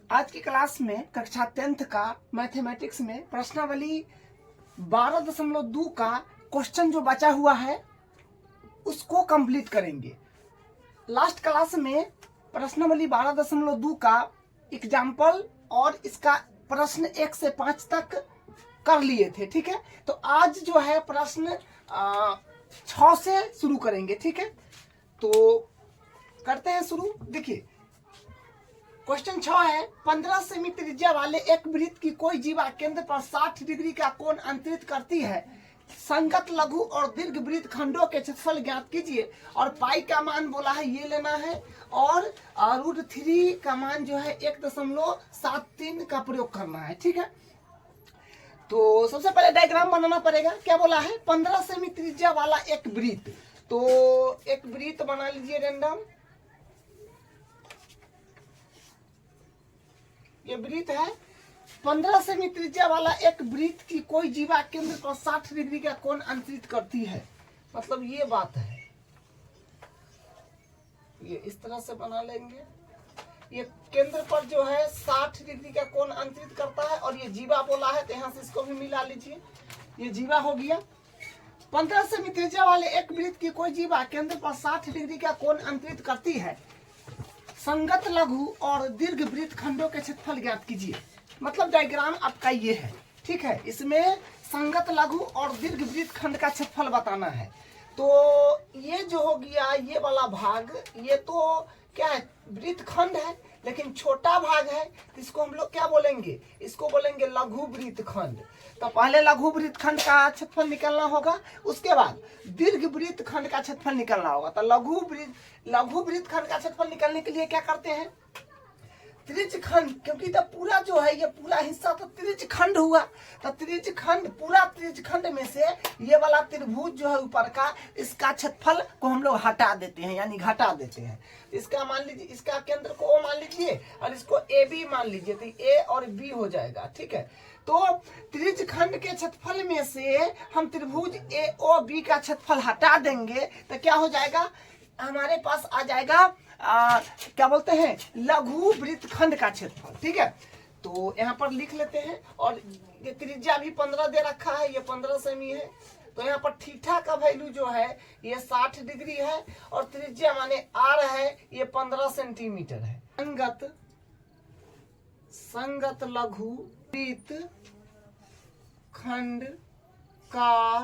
आज की क्लास में कक्षा 10th का मैथमेटिक्स में प्रश्नावली 12.2 का क्वेश्चन जो बचा हुआ है उसको कंप्लीट करेंगे। लास्ट क्लास में प्रश्नावली 12.2 का एग्जाम्पल और इसका प्रश्न 1 से 5 तक कर लिए थे, ठीक है। तो आज जो है प्रश्न 6 से शुरू करेंगे, ठीक है। तो करते हैं शुरू। देखिए क्वेश्चन 6 है, 15 सेमी त्रिज्या वाले एक वृत्त की कोई जीवा केंद्र पर 60 डिग्री का कोण अंतरित करती है। संगत लघु और दीर्घ वृत्त खंडों के क्षेत्रफल ज्ञात कीजिए। और पाई का मान बोला है ये लेना है, और √3 का मान जो है 1.73 का प्रयोग करना है, ठीक है। तो सबसे पहले डायग्राम बनाना पड़ेगा। क्या बोला है? 15 सेमी त्रिज्या वाला एक वृत्त। तो एक वृत्त बना लीजिए रेंडम। ये वृत्त है 15 सेमी त्रिज्या वाला एक वृत्त की कोई जीवा केंद्र पर 60 डिग्री का कोण अंतरित करती है। मतलब ये बात है, ये इस तरह से बना लेंगे। ये केंद्र पर जो है 60 डिग्री का कोण अंतरित करता है, और ये जीवा बोला है तो यहाँ से इसको भी मिला लीजिए। ये जीवा हो गया। 15 सेमी त्रिज्या वाले एक वृत्त की कोई जीवा केंद्र पर 60 डिग्री का कोण अंतरित करती है। संगत लघु और दीर्घ वृत्त खंडों के क्षेत्रफल ज्ञात कीजिए। मतलब डायग्राम आपका ये है, ठीक है। इसमें संगत लघु और दीर्घ वृत्त खंड का क्षेत्रफल बताना है। तो ये जो हो गया ये वाला भाग, ये तो क्या है? वृत्त खंड है, लेकिन छोटा भाग है। तो इसको हम लोग क्या बोलेंगे? इसको बोलेंगे लघु वृत्त खंड। तो पहले लघु वृत्त खंड का क्षेत्रफल निकालना होगा, उसके बाद दीर्घ वृत्त खंड का क्षेत्रफल निकालना होगा। तो लघु वृत्त खंड का क्षेत्रफल निकालने के लिए क्या करते हैं? त्रिज्य खंड, क्योंकि तो पूरा जो है ये पूरा हिस्सा तो त्रिज्य खंड हुआ। तो त्रिज्य खंड, पूरा त्रिज्य खंड में से ये वाला त्रिभुज जो है ऊपर का, इसका क्षेत्रफल को हम लोग हटा देते हैं, यानी घटा देते हैं। इसका मान लीजिए, इसका केंद्र को O मान लीजिए और इसको AB मान लीजिए, तो A और B हो जाएगा, ठीक है। तो त्रिज्य खंड के क्षेत्रफल में से हम त्रिभुज AOB का क्षेत्रफल हटा देंगे तो क्या हो जाएगा? हमारे पास आ जाएगा क्या बोलते हैं? लघु वृत्त खंड का क्षेत्रफल, ठीक है। तो यहाँ पर लिख लेते हैं। और ये त्रिज्या भी 15 दे रखा है, ये 15 सेमी है। तो यहाँ पर थीटा का वैल्यू जो है ये 60 डिग्री है, और त्रिज्या माने R है, ये 15 सेंटीमीटर है। संगत लघु वृत्त खंड का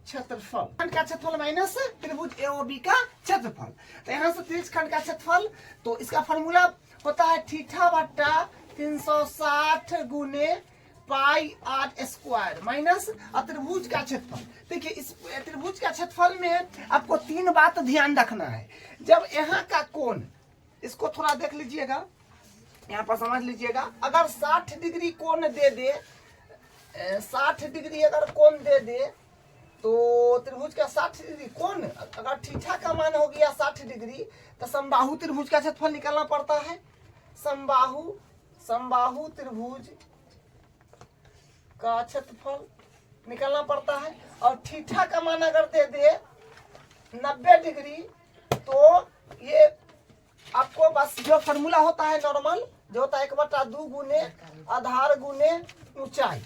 क्षेत्रफल, खंड का क्षेत्रफल माइनस त्रिभुज AOB का क्षेत्रफल। तो यहाँ से त्रिज्य खंड का क्षेत्रफल, तो इसका फॉर्मूला होता है थीटा बट्टा 360 गुने पाई R स्क्वायर माइनस त्रिभुज का क्षेत्रफल। देखिए इस त्रिभुज का क्षेत्रफल में आपको 3 बात ध्यान रखना है। जब यहाँ का कोण, इसको थोड़ा देख लीजिएगा, यहाँ पर समझ लीजिएगा। अगर 60 डिग्री कोण दे दे, 60 डिग्री अगर कोण दे दे, तो त्रिभुज का 60 डिग्री कोण, अगर थीटा का मान हो गया 60 डिग्री, तो समबाहु त्रिभुज का क्षेत्रफल निकालना पड़ता है। समबाहु त्रिभुज का क्षेत्रफल निकालना पड़ता है। और थीटा का मान अगर दे दे 90 डिग्री, तो ये आपको बस जो फॉर्मूला होता है नॉर्मल, जो होता है 1/2 गुने आधार गुने ऊंचाई,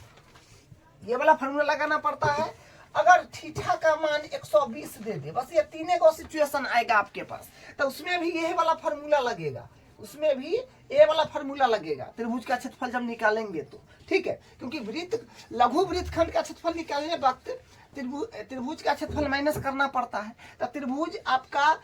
ये वाला फॉर्मूला लगाना पड़ता है। अगर थीटा का मान 120 दे दे, बस ये 3 गो सिचुएशन आएगा आपके पास, तो उसमें भी यही वाला फॉर्मूला लगेगा, उसमें भी ये वाला फॉर्मूला लगेगा त्रिभुज का क्षेत्रफल जब निकालेंगे तो, ठीक है। क्योंकि वृत्त लघु वृत्त खंड का क्षेत्रफल निकालने वक्त त्रिभुज का क्षेत्रफल माइनस करना पड़ता है। तो त्रिभुज आपका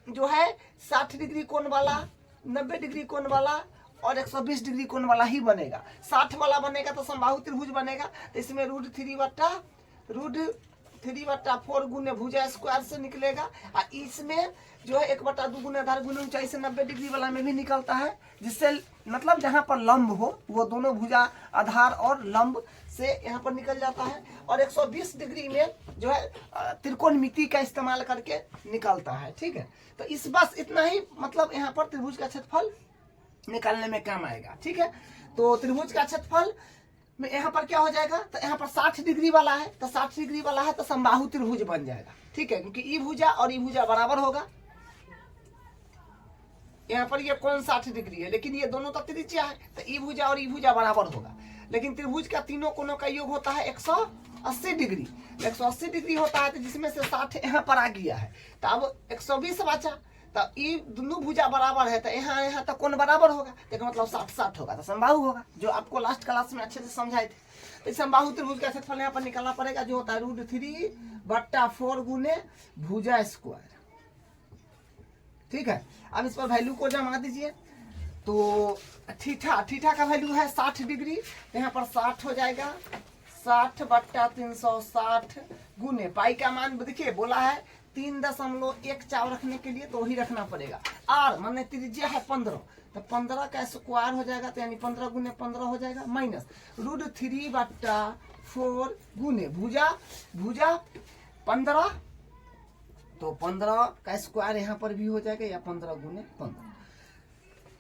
जो है 60 डिग्री कोण वाला, 90 डिग्री कोण वाला और 120 डिग्री कोण वाला ही बनेगा। 60 वाला बनेगा तो समबाहु त्रिभुज बनेगा। तो इसमें √3/4 गुने भुजा स्क्वायर से निकलेगा। और इसमें जो है 1/2 गुने आधार गुने ऊंचाई से 90 डिग्री वाला में भी निकलता है, जिससे मतलब जहां पर लंब हो वो दोनों भुजा आधार और लंब से यहाँ पर निकल जाता है। और 120 डिग्री में जो है त्रिकोणमिति का इस्तेमाल करके निकलता है, ठीक है। तो इस बस इतना ही मतलब यहाँ पर त्रिभुज का क्षेत्रफल निकालने में काम आएगा, ठीक है। तो त्रिभुज का क्षेत्रफल में यहाँ पर क्या हो जाएगा? तो यहाँ पर 60 डिग्री वाला है, तो 60 डिग्री वाला है तो समबाहु त्रिभुज बन जाएगा, ठीक है। क्योंकि ई भुजा और ई भुजा बराबर होगा। यहाँ पर ये कौन 60 डिग्री है, लेकिन ये दोनों तो त्रिज्या है, तो ई भुजा और ई भुजा बराबर होगा। लेकिन त्रिभुज का तीनों कोनों का योग होता है 180 डिग्री। 180 डिग्री होता है, तो जिसमें से 60 यहाँ पर आ गया है, तो अब 120 बचा। तो ये दोनों भुजा बराबर है, तो यहाँ तक कोण बराबर होगा, तो मतलब 60-60 होगा, तो समबाहु होगा, जो आपको लास्ट क्लास में अच्छे से समझाए थे। तो समबाहु त्रिभुज का क्षेत्रफल यहाँ पर निकालना पड़ेगा, जो होता है √3/4 गुने भुजा स्क्वायर। ठीक है, अब इस पर वैल्यू को जमा दीजिए। तो थीटा का वैल्यू है 60 डिग्री, यहाँ पर 60 हो जाएगा, 60/360 गुने पाई का मान देखिए बोला है 3.14 रखने के लिए, तो वही रखना पड़ेगा। आर माने त्रिज्या है 15, तो 15 का स्क्वायर हो जाएगा, तो यानी 15 गुने 15 हो जाएगा, माइनस √3/4 गुने भुजा 15, तो 15 का स्क्वायर यहाँ पर भी हो जाएगा, या 15 गुने 15।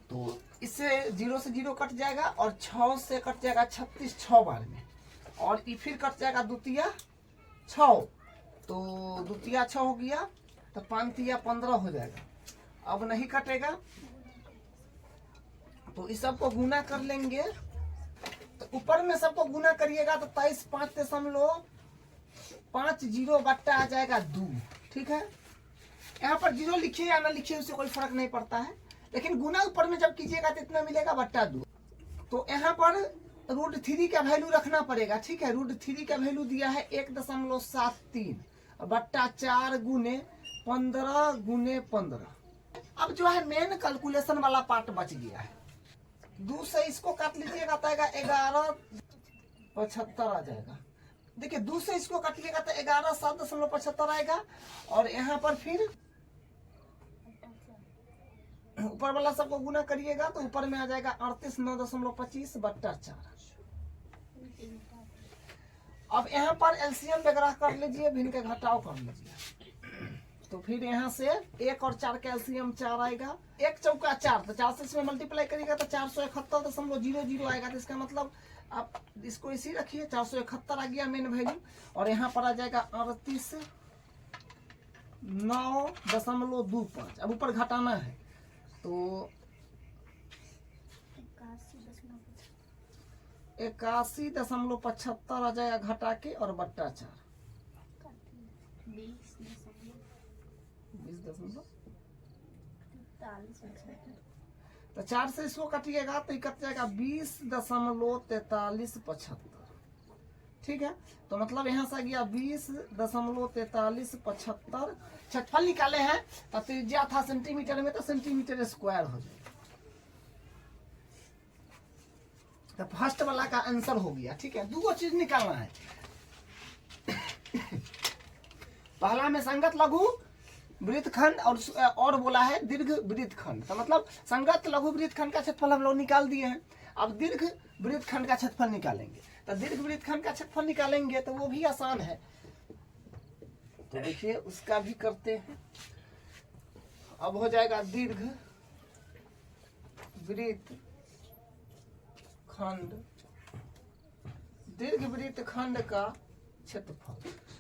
तो इससे 0 से 0 कट जाएगा, और 6 से कट जाएगा 36 6 बार में, और ये फिर कट जाएगा द्वितीय 6, तो द्वितीय 6 हो गया, तो 5 15 हो जाएगा। अब नहीं कटेगा, तो इस सबको गुना कर लेंगे, तो ऊपर में सबको गुना करिएगा, तो 23.550 बट्टा आ जाएगा 2। ठीक है, यहाँ पर 0 लिखिए या ना लिखिए उससे कोई फर्क नहीं पड़ता है, लेकिन गुना ऊपर में जब कीजिएगा तो इतना मिलेगा बट्टा 2। तो यहाँ पर √3 का वैल्यू रखना पड़ेगा। ठीक है, √3 का वैल्यू दिया है 1.73 और बट्टा 4 गुने 15 गुने 15। अब जो है मेन कैलकुलेशन वाला पार्ट बच गया है। 2 से इसको काट लीजिएगा तो 11.75 आ जाएगा। देखिए 2 से इसको काटिएगा तो 11.775 आएगा, और यहाँ पर फिर ऊपर वाला सबको गुना करिएगा तो ऊपर में आ जाएगा 38.925 बट्टा 4। अब यहाँ पर एलसीएम वगैरह कर लीजिए, भिन्न के घटाव कर लीजिए, तो फिर यहाँ से 1 और 4 का एलसीएम 4 आएगा, 1 चौका 4, तो 4 से इसमें मल्टीप्लाई करिएगा तो 471.00 आएगा। तो इसका मतलब आप इसको इसी रखिए, 471 आ गया मेन वैल्यू, और यहाँ पर आ जाएगा 38.925। अब ऊपर घटाना है, तो 81.75 आ जाएगा घटा के, और बट्टा 4 20.43। तो 4 से इसको कटिएगा तो कट जाएगा 20.4375। ठीक है, तो मतलब यहाँ से आ गया 20.4375। क्षेत्रफल निकाले हैं, तो त्रिज्या था सेंटीमीटर में, तो सेंटीमीटर स्क्वायर हो जाएगा। तो फर्स्ट वाला का आंसर हो गया। ठीक है, 2 चीज निकालना है। पहला में संगत लघु वृत्तखंड और बोला है दीर्घ वृत्तखंड, तो मतलब संगत लघु वृत्तखंड का क्षेत्रफल हम लोग निकाल दिए हैं। अब दीर्घ वृत्तखंड का क्षेत्रफल निकालेंगे, तो दीर्घ वृत्तखंड का क्षेत्रफल निकालेंगे तो वो भी आसान है। तो देखिए उसका भी करते हैं। अब हो जाएगा दीर्घ वृत्तखंड का क्षेत्रफल।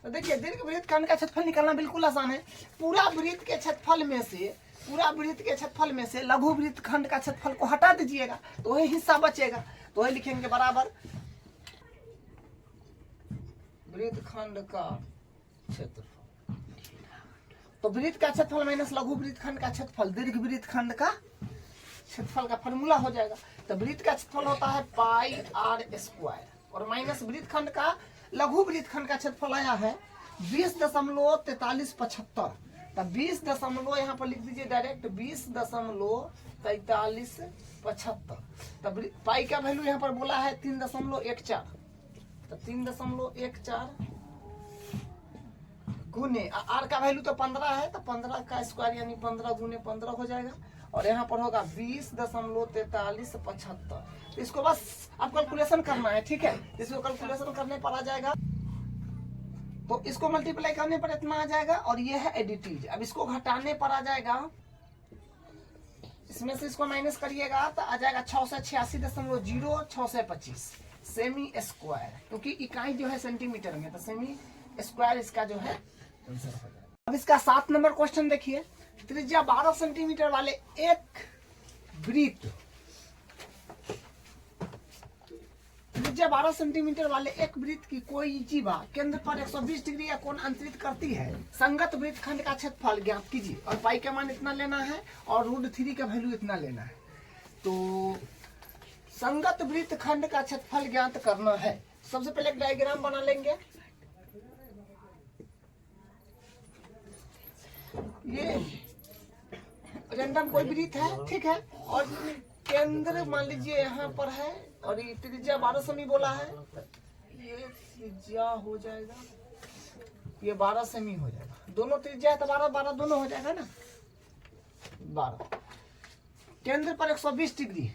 तो देखिए दीर्घ वृत्तखंड का क्षेत्रफल निकालना बिल्कुल आसान है। पूरा वृत्त के क्षेत्रफल में से लघु वृत्तखंड का क्षेत्रफल को हटा दीजिएगा, तो वही हिस्सा बचेगा, तो वही लिखेंगे बराबर वृत्तखंड का क्षेत्रफल। तो वृत्त का क्षेत्रफल माइनस लघु वृत्तखंड का क्षेत्रफल दीर्घ वृत्तखंड का क्षेत्रफल का फॉर्मूला हो जाएगा। तो वृत्त का क्षेत्रफल होता है πr², और माइनस वृत्तखंड का लघु वृत्तखंड का क्षेत्रफल आया है 20.4375। तो 20 यहाँ पर लिख दीजिए डायरेक्ट 20.4375। तब पाई का वैल्यू यहाँ पर बोला है 3.14, तो 3.14 गुने आर का वैल्यू तो 15 है, तो 15 का स्क्वायर यानी 15 गुने 15 हो जाएगा, और यहाँ पर होगा 20.4375। तो इसको बस आप कैलकुलेशन करना है। ठीक है, इसको कैलकुलेशन करने पर आ जाएगा, तो इसको मल्टीप्लाई करने पर इतना आ जाएगा, और ये है एडिटिव। अब इसको घटाने पर आ जाएगा, इसमें से इसको माइनस करिएगा तो आ जाएगा 686.0, 625 सेमी स्क्वायर, क्योंकि इकाई जो है सेंटीमीटर में, तो सेमी स्क्वायर इसका जो है आंसर हो जाएगा। अब इसका 7 नंबर क्वेश्चन देखिए। त्रिज्या 12 सेंटीमीटर वाले एक वृत्त त्रिज्या 12 सेंटीमीटर वाले एक वृत्त की कोई जीवा केंद्र पर 120 डिग्री का कोण अंतरित करती है। संगत वृत्त खंड का क्षेत्रफल ज्ञात कीजिए और पाई का मान इतना लेना है और √3 का वैल्यू इतना लेना है। तो संगत वृत्त खंड का क्षेत्रफल ज्ञात करना है। सबसे पहले एक डायग्राम बना लेंगे। ये रैंडम कोई वृत्त है, ठीक है, और केंद्र मान लीजिए यहाँ पर है और ये त्रिज्या 12 सेमी बोला है। ये त्रिज्या हो जाएगा, ये 12 सेमी हो जाएगा। दोनों त्रिज्या है तो 12 दोनों हो जाएगा ना, 12। केंद्र पर 120 डिग्री,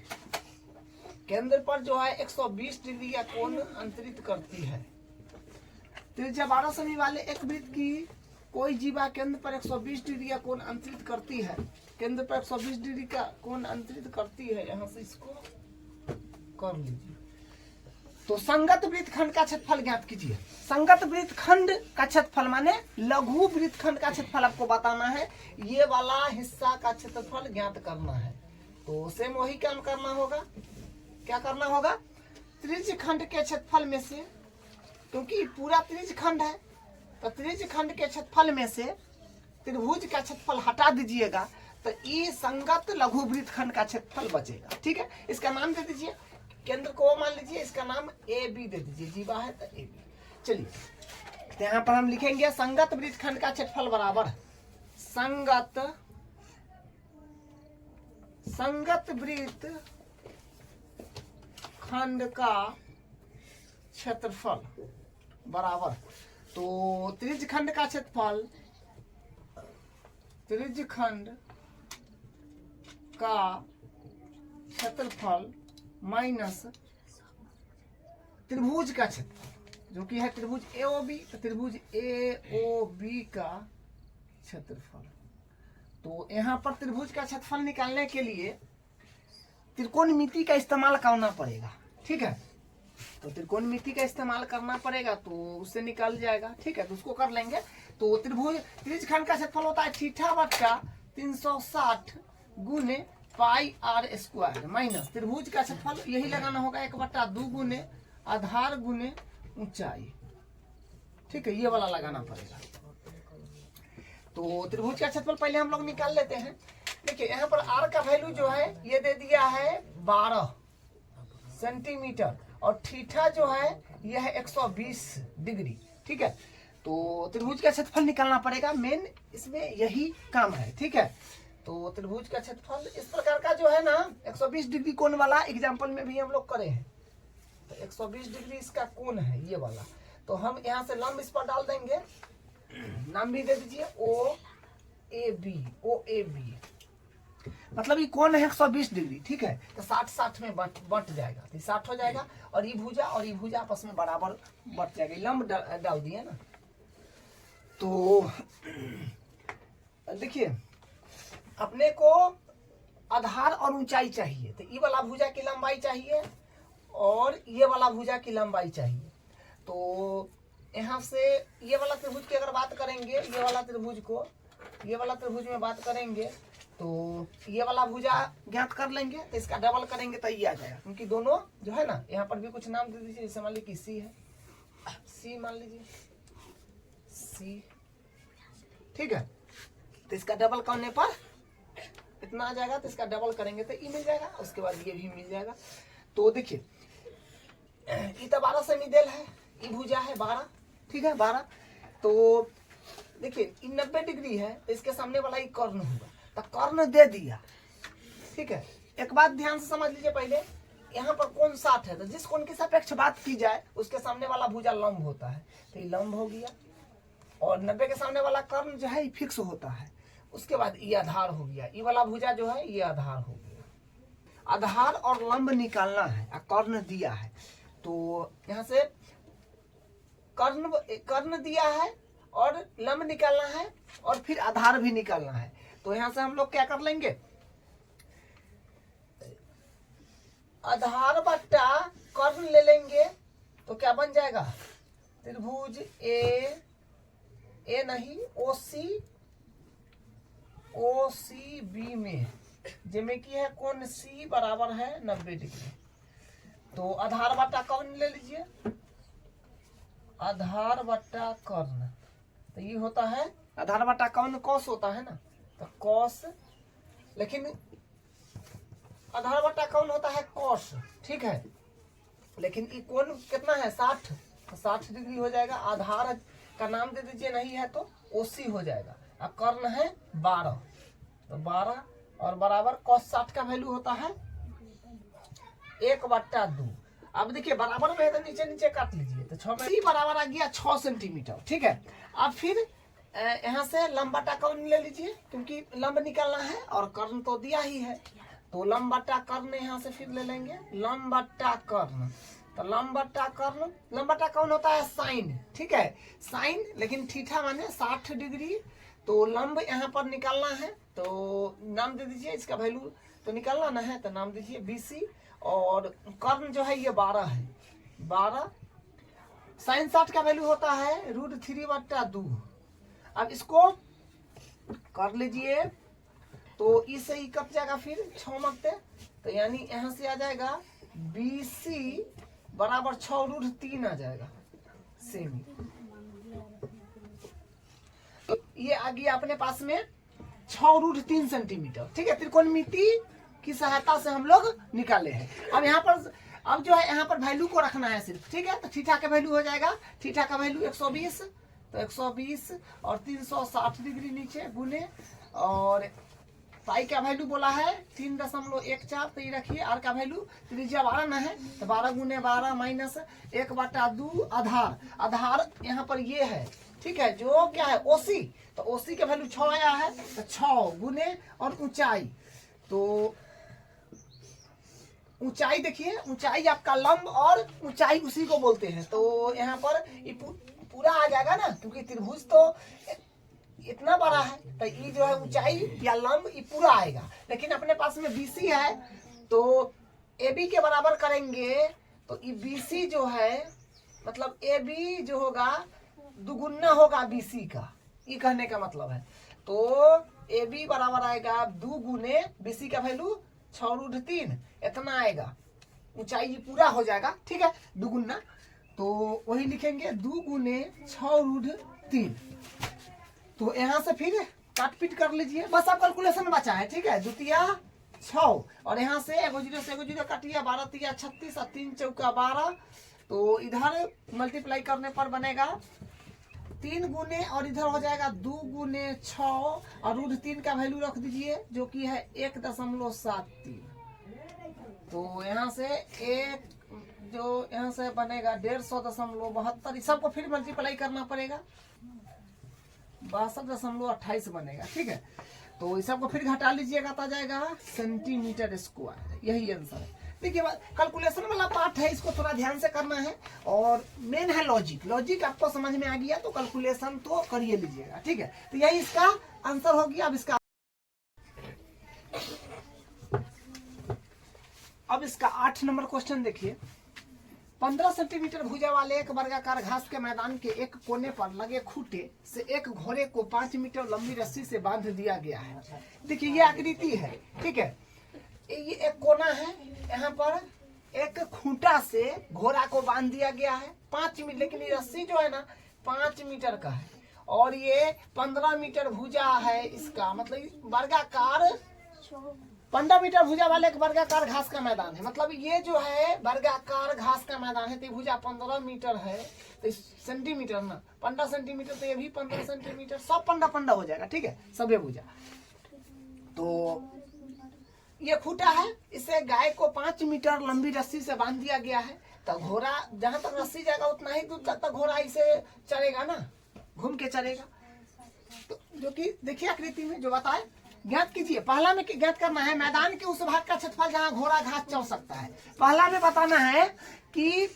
केंद्र पर जो है 120 डिग्री का कोण अंतरित करती है। त्रिज्या 12 सेमी वाले एक वृत्त की कोई जीवा केंद्र पर 120 डिग्री का कोण अंतरित करती है। केंद्र पर 120 डिग्री का कोण अंतरित करती है। यहाँ से इसको कर लीजिए। तो संगत वृत्तखंड का क्षेत्रफल ज्ञात कीजिए। संगत वृत्तखंड का क्षेत्रफल माने लघु वृत्तखंड का क्षेत्रफल आपको बताना है। ये वाला हिस्सा का क्षेत्रफल ज्ञात करना है। तो सेम वही काम करना होगा। क्या करना होगा? त्रिज्य खंड के क्षेत्रफल में से, क्योंकि पूरा त्रिज्य खंड है तो त्रिज्य खंड के क्षेत्रफल में से त्रिभुज का क्षेत्रफल हटा दीजिएगा तो ये संगत लघु वृत्तखंड का क्षेत्रफल बचेगा। ठीक है, इसका नाम दे दीजिए, केंद्र को मान लीजिए, इसका नाम ए बी दे दीजिए। जीवा है तो ए बी। चलिए तो यहाँ पर हम लिखेंगे संगत वृत्तखंड का क्षेत्रफल बराबर संगत वृत्त खंड का क्षेत्रफल बराबर, तो त्रिज्य खंड का क्षेत्रफल, त्रिज्य खंड का क्षेत्रफल माइनस त्रिभुज का क्षेत्रफल, जो कि है त्रिभुज AOB, तो त्रिभुज AOB का क्षेत्रफल। तो यहाँ पर त्रिभुज का क्षेत्रफल निकालने के लिए त्रिकोणमिति का इस्तेमाल करना पड़ेगा। ठीक है, तो त्रिकोणमिति का इस्तेमाल करना पड़ेगा तो उससे निकल जाएगा। ठीक है, तो उसको कर लेंगे। तो त्रिभुज त्रिज्य खंड का क्षेत्रफल होता है θ/360 गुने पाई r स्क्वायर माइनस त्रिभुज का क्षेत्रफल यही लगाना होगा 1/2 गुने आधार गुने ऊंचाई। ठीक है, ये वाला लगाना पड़ेगा। तो त्रिभुज का क्षेत्रफल पहले हम लोग निकाल लेते हैं। देखिए यहाँ पर r का वैल्यू जो है ये दे दिया है 12 सेंटीमीटर और थीटा जो है यह है 120 डिग्री। ठीक है, तो त्रिभुज का क्षेत्रफल निकालना पड़ेगा, मेन इसमें यही काम है। ठीक है, तो त्रिभुज का क्षेत्रफल इस प्रकार का जो है ना 120 डिग्री कोण वाला एग्जांपल में भी हम लोग करे हैं। तो 120 डिग्री इसका कोण है ये वाला। तो हम यहाँ से लंब इस पर डाल देंगे, नाम भी दे दीजिए OAB, मतलब ये कोण है 120 डिग्री। ठीक है, तो 60-60 में बंट जाएगा, तो 60 हो जाएगा और ये भुजा आपस में बराबर बंट जाएगा। लंब डाल दिए ना। तो देखिए अपने को आधार और ऊंचाई चाहिए, तो ये वाला भुजा की लंबाई चाहिए और ये वाला भुजा की लंबाई चाहिए। तो यहाँ से ये वाला त्रिभुज की अगर बात करेंगे, ये वाला त्रिभुज में बात करेंगे तो ये वाला भुजा ज्ञात कर लेंगे, तो इसका डबल करेंगे तो ये आ जाएगा। क्योंकि दोनों जो है ना, यहाँ पर भी कुछ नाम दे दीजिए। जैसे मान लीजिए कि C है, C मान लीजिए C। ठीक है, तो इसका डबल करने पर इतना आ जाएगा, तो इसका डबल करेंगे तो ये मिल जाएगा, उसके बाद ये भी मिल जाएगा। तो देखिए ये तो 12 सेमी देल है, ये भुजा है 12। ठीक है, 12। तो देखिए ये 90 डिग्री है, तो इसके सामने वाला ये कर्ण होगा, तो कर्ण दे दिया। ठीक है, एक बात ध्यान से समझ लीजिए, पहले यहाँ पर कोण 60 है, तो जिस कोण की सापेक्ष बात की जाए उसके सामने वाला भुजा लंब होता है, तो ये लंब हो गया। और 90 के सामने वाला कर्ण जो है फिक्स होता है। उसके बाद ये आधार हो गया, ये वाला भुजा जो है ये आधार हो गया। आधार और लंब निकालना है, कर्ण दिया है, तो यहाँ से कर्ण दिया है और लंब निकालना है और फिर आधार भी निकालना है। तो यहाँ से हम लोग क्या कर लेंगे, आधार बट्टा कर्ण ले लेंगे, तो क्या बन जाएगा, त्रिभुज OCB में जिसमें की है कोण सी बराबर है 90 डिग्री। तो आधार बट्टा कर्ण ले लीजिए, आधार बट्टा कर्ण, तो ये होता है आधार बट्टा कर्ण कॉस होता है ना, तो कॉस, लेकिन आधार बट्टा कौन होता है कॉस, ठीक है, लेकिन ये कोण कितना है 60, तो 60 डिग्री हो जाएगा। आधार का नाम दे दीजिए, नहीं है तो ओसी हो जाएगा। अब कर्ण है 12, तो 12 और बराबर कॉस 60 का वैल्यू होता है 1/2। अब देखिए बराबर में है तो नीचे नीचे काट लीजिए, तो 6 में बराबर आ गया 6 सेंटीमीटर, ठीक है। अब फिर यहाँ से लंब बटा कर्ण ले लीजिए, क्योंकि लंब निकालना है और कर्ण तो दिया ही है, तो लंब बट्टा कर्ण यहाँ से फिर ले लेंगे, लंब बट्टा कर्ण, तो लंब बट्टा कर्ण, लंब बट्टा कौन होता है साइन, ठीक है, साइन, लेकिन थीटा माने 60 डिग्री। तो लंब यहाँ पर निकालना है, तो नाम दे दीजिए, इसका वैल्यू तो निकालना ना है, तो नाम दीजिए BC, और कर्ण जो है ये 12 है, 12 साइन 60 का वैल्यू होता है √3/2। अब इसको कर लीजिए, तो इससे ही कट जाएगा फिर 6 मरते, तो यानी यहाँ से आ जाएगा BC बराबर 6√3 आ जाएगा सेमी। तो ये आ गया अपने पास में 6√3 सेंटीमीटर, ठीक है। त्रिकोणमिति की सहायता से हम लोग निकाले हैं। अब यहाँ पर अब जो है यहाँ पर वैल्यू को रखना है सिर्फ, ठीक है। तो थीटा का वैल्यू हो जाएगा, थीटा का वैल्यू 120, तो 120 और 360 डिग्री नीचे गुने, और पाई का वैल्यू बोला है 3.14, तो ये रखिए। आर का वैल्यू त्रिज्या 12 ना है, तो 12 गुने 12 माइनस 1/2 आधार, आधार यहाँ पर ये है, ठीक है, जो क्या है ओसी, तो ओसी का वैल्यू 6 आया है, तो 6 गुने और ऊंचाई, तो ऊंचाई देखिए, ऊंचाई आपका लंब और ऊंचाई उसी को बोलते हैं, तो यहाँ पर ये पूरा आ जाएगा ना, क्योंकि त्रिभुज तो इतना बड़ा है, तो ये जो है ऊंचाई या लंब ये पूरा आएगा। लेकिन अपने पास में BC है, तो AB के बराबर करेंगे, तो ये BC जो है मतलब AB जो होगा दुगुना होगा BC का, ये कहने का मतलब है। तो AB बराबर आएगा 2 गुने BC का वैल्यू 6√3 इतना आएगा, ऊंचाई ये पूरा हो जाएगा, ठीक है, दुगुना, तो वही लिखेंगे 2 गुने 6√3। तो यहाँ से फिर काट पीट कर लीजिए, बस अब कैलकुलेशन बचा है, ठीक है, द्वितीया 6, और यहाँ से एगो जीरो से एगो जीरो काटिए, 12 तिया 36 और 3 चौका 12, तो इधर मल्टीप्लाई करने पर बनेगा 3 गुने, और इधर हो जाएगा 2 गुने 6, और √3 का वैल्यू रख दीजिए जो कि है 1.73। तो यहाँ से एक जो यहाँ से बनेगा 150.72, सबको फिर मल्टीप्लाई करना पड़ेगा, 62.28 बनेगा, ठीक है। तो इस सबको फिर घटा लीजिएगा, तो आ जाएगा सेंटीमीटर स्क्वायर, यही आंसर है। देखिए कैलकुलेशन वाला पार्ट है, इसको थोड़ा ध्यान से करना है, और मेन है लॉजिक, लॉजिक आपको समझ में आ गया तो कैलकुलेशन तो करिए लीजिएगा, ठीक है। तो यही इसका आंसर हो गया। अब इसका 8 नंबर क्वेश्चन देखिए। 15 सेंटीमीटर भुजा वाले एक वर्गाकार घास के मैदान के एक कोने पर लगे खूंटे से एक घोड़े को 5 मीटर लंबी रस्सी से बांध दिया गया है। देखिए ये आकृति है, ठीक है, ये एक कोना है, यहाँ पर एक खूंटा से घोड़ा को बांध दिया गया है 5 मीटर, लेकिन ये रस्सी जो है ना 5 मीटर का है, और ये 15 मीटर भुजा है इसका, मतलब वर्गाकार 15 मीटर भुजा वाले एक वर्गाकार घास का मैदान है, मतलब ये जो है वर्गाकार घास का मैदान है, तो भुजा 15 मीटर है, तो सेंटीमीटर ना 15 सेंटीमीटर, तो ये भी 15 सेंटीमीटर, सब 15 हो जाएगा, ठीक है, सबे भुजा। तो ये खूंटा है, इसे गाय को 5 मीटर लंबी रस्सी से बांध दिया गया है, तो घोड़ा जहां तक रस्सी जाएगा उतना ही दूर तक घोड़ा इसे चलेगा ना, घूम के चलेगा। तो जो कि देखिए आकृति में जो बताए ज्ञात कीजिए। पहला में ज्ञात करना है मैदान के उस भाग का क्षेत्रफल जहां घोड़ा घास चल सकता है। पहला में बताना है कि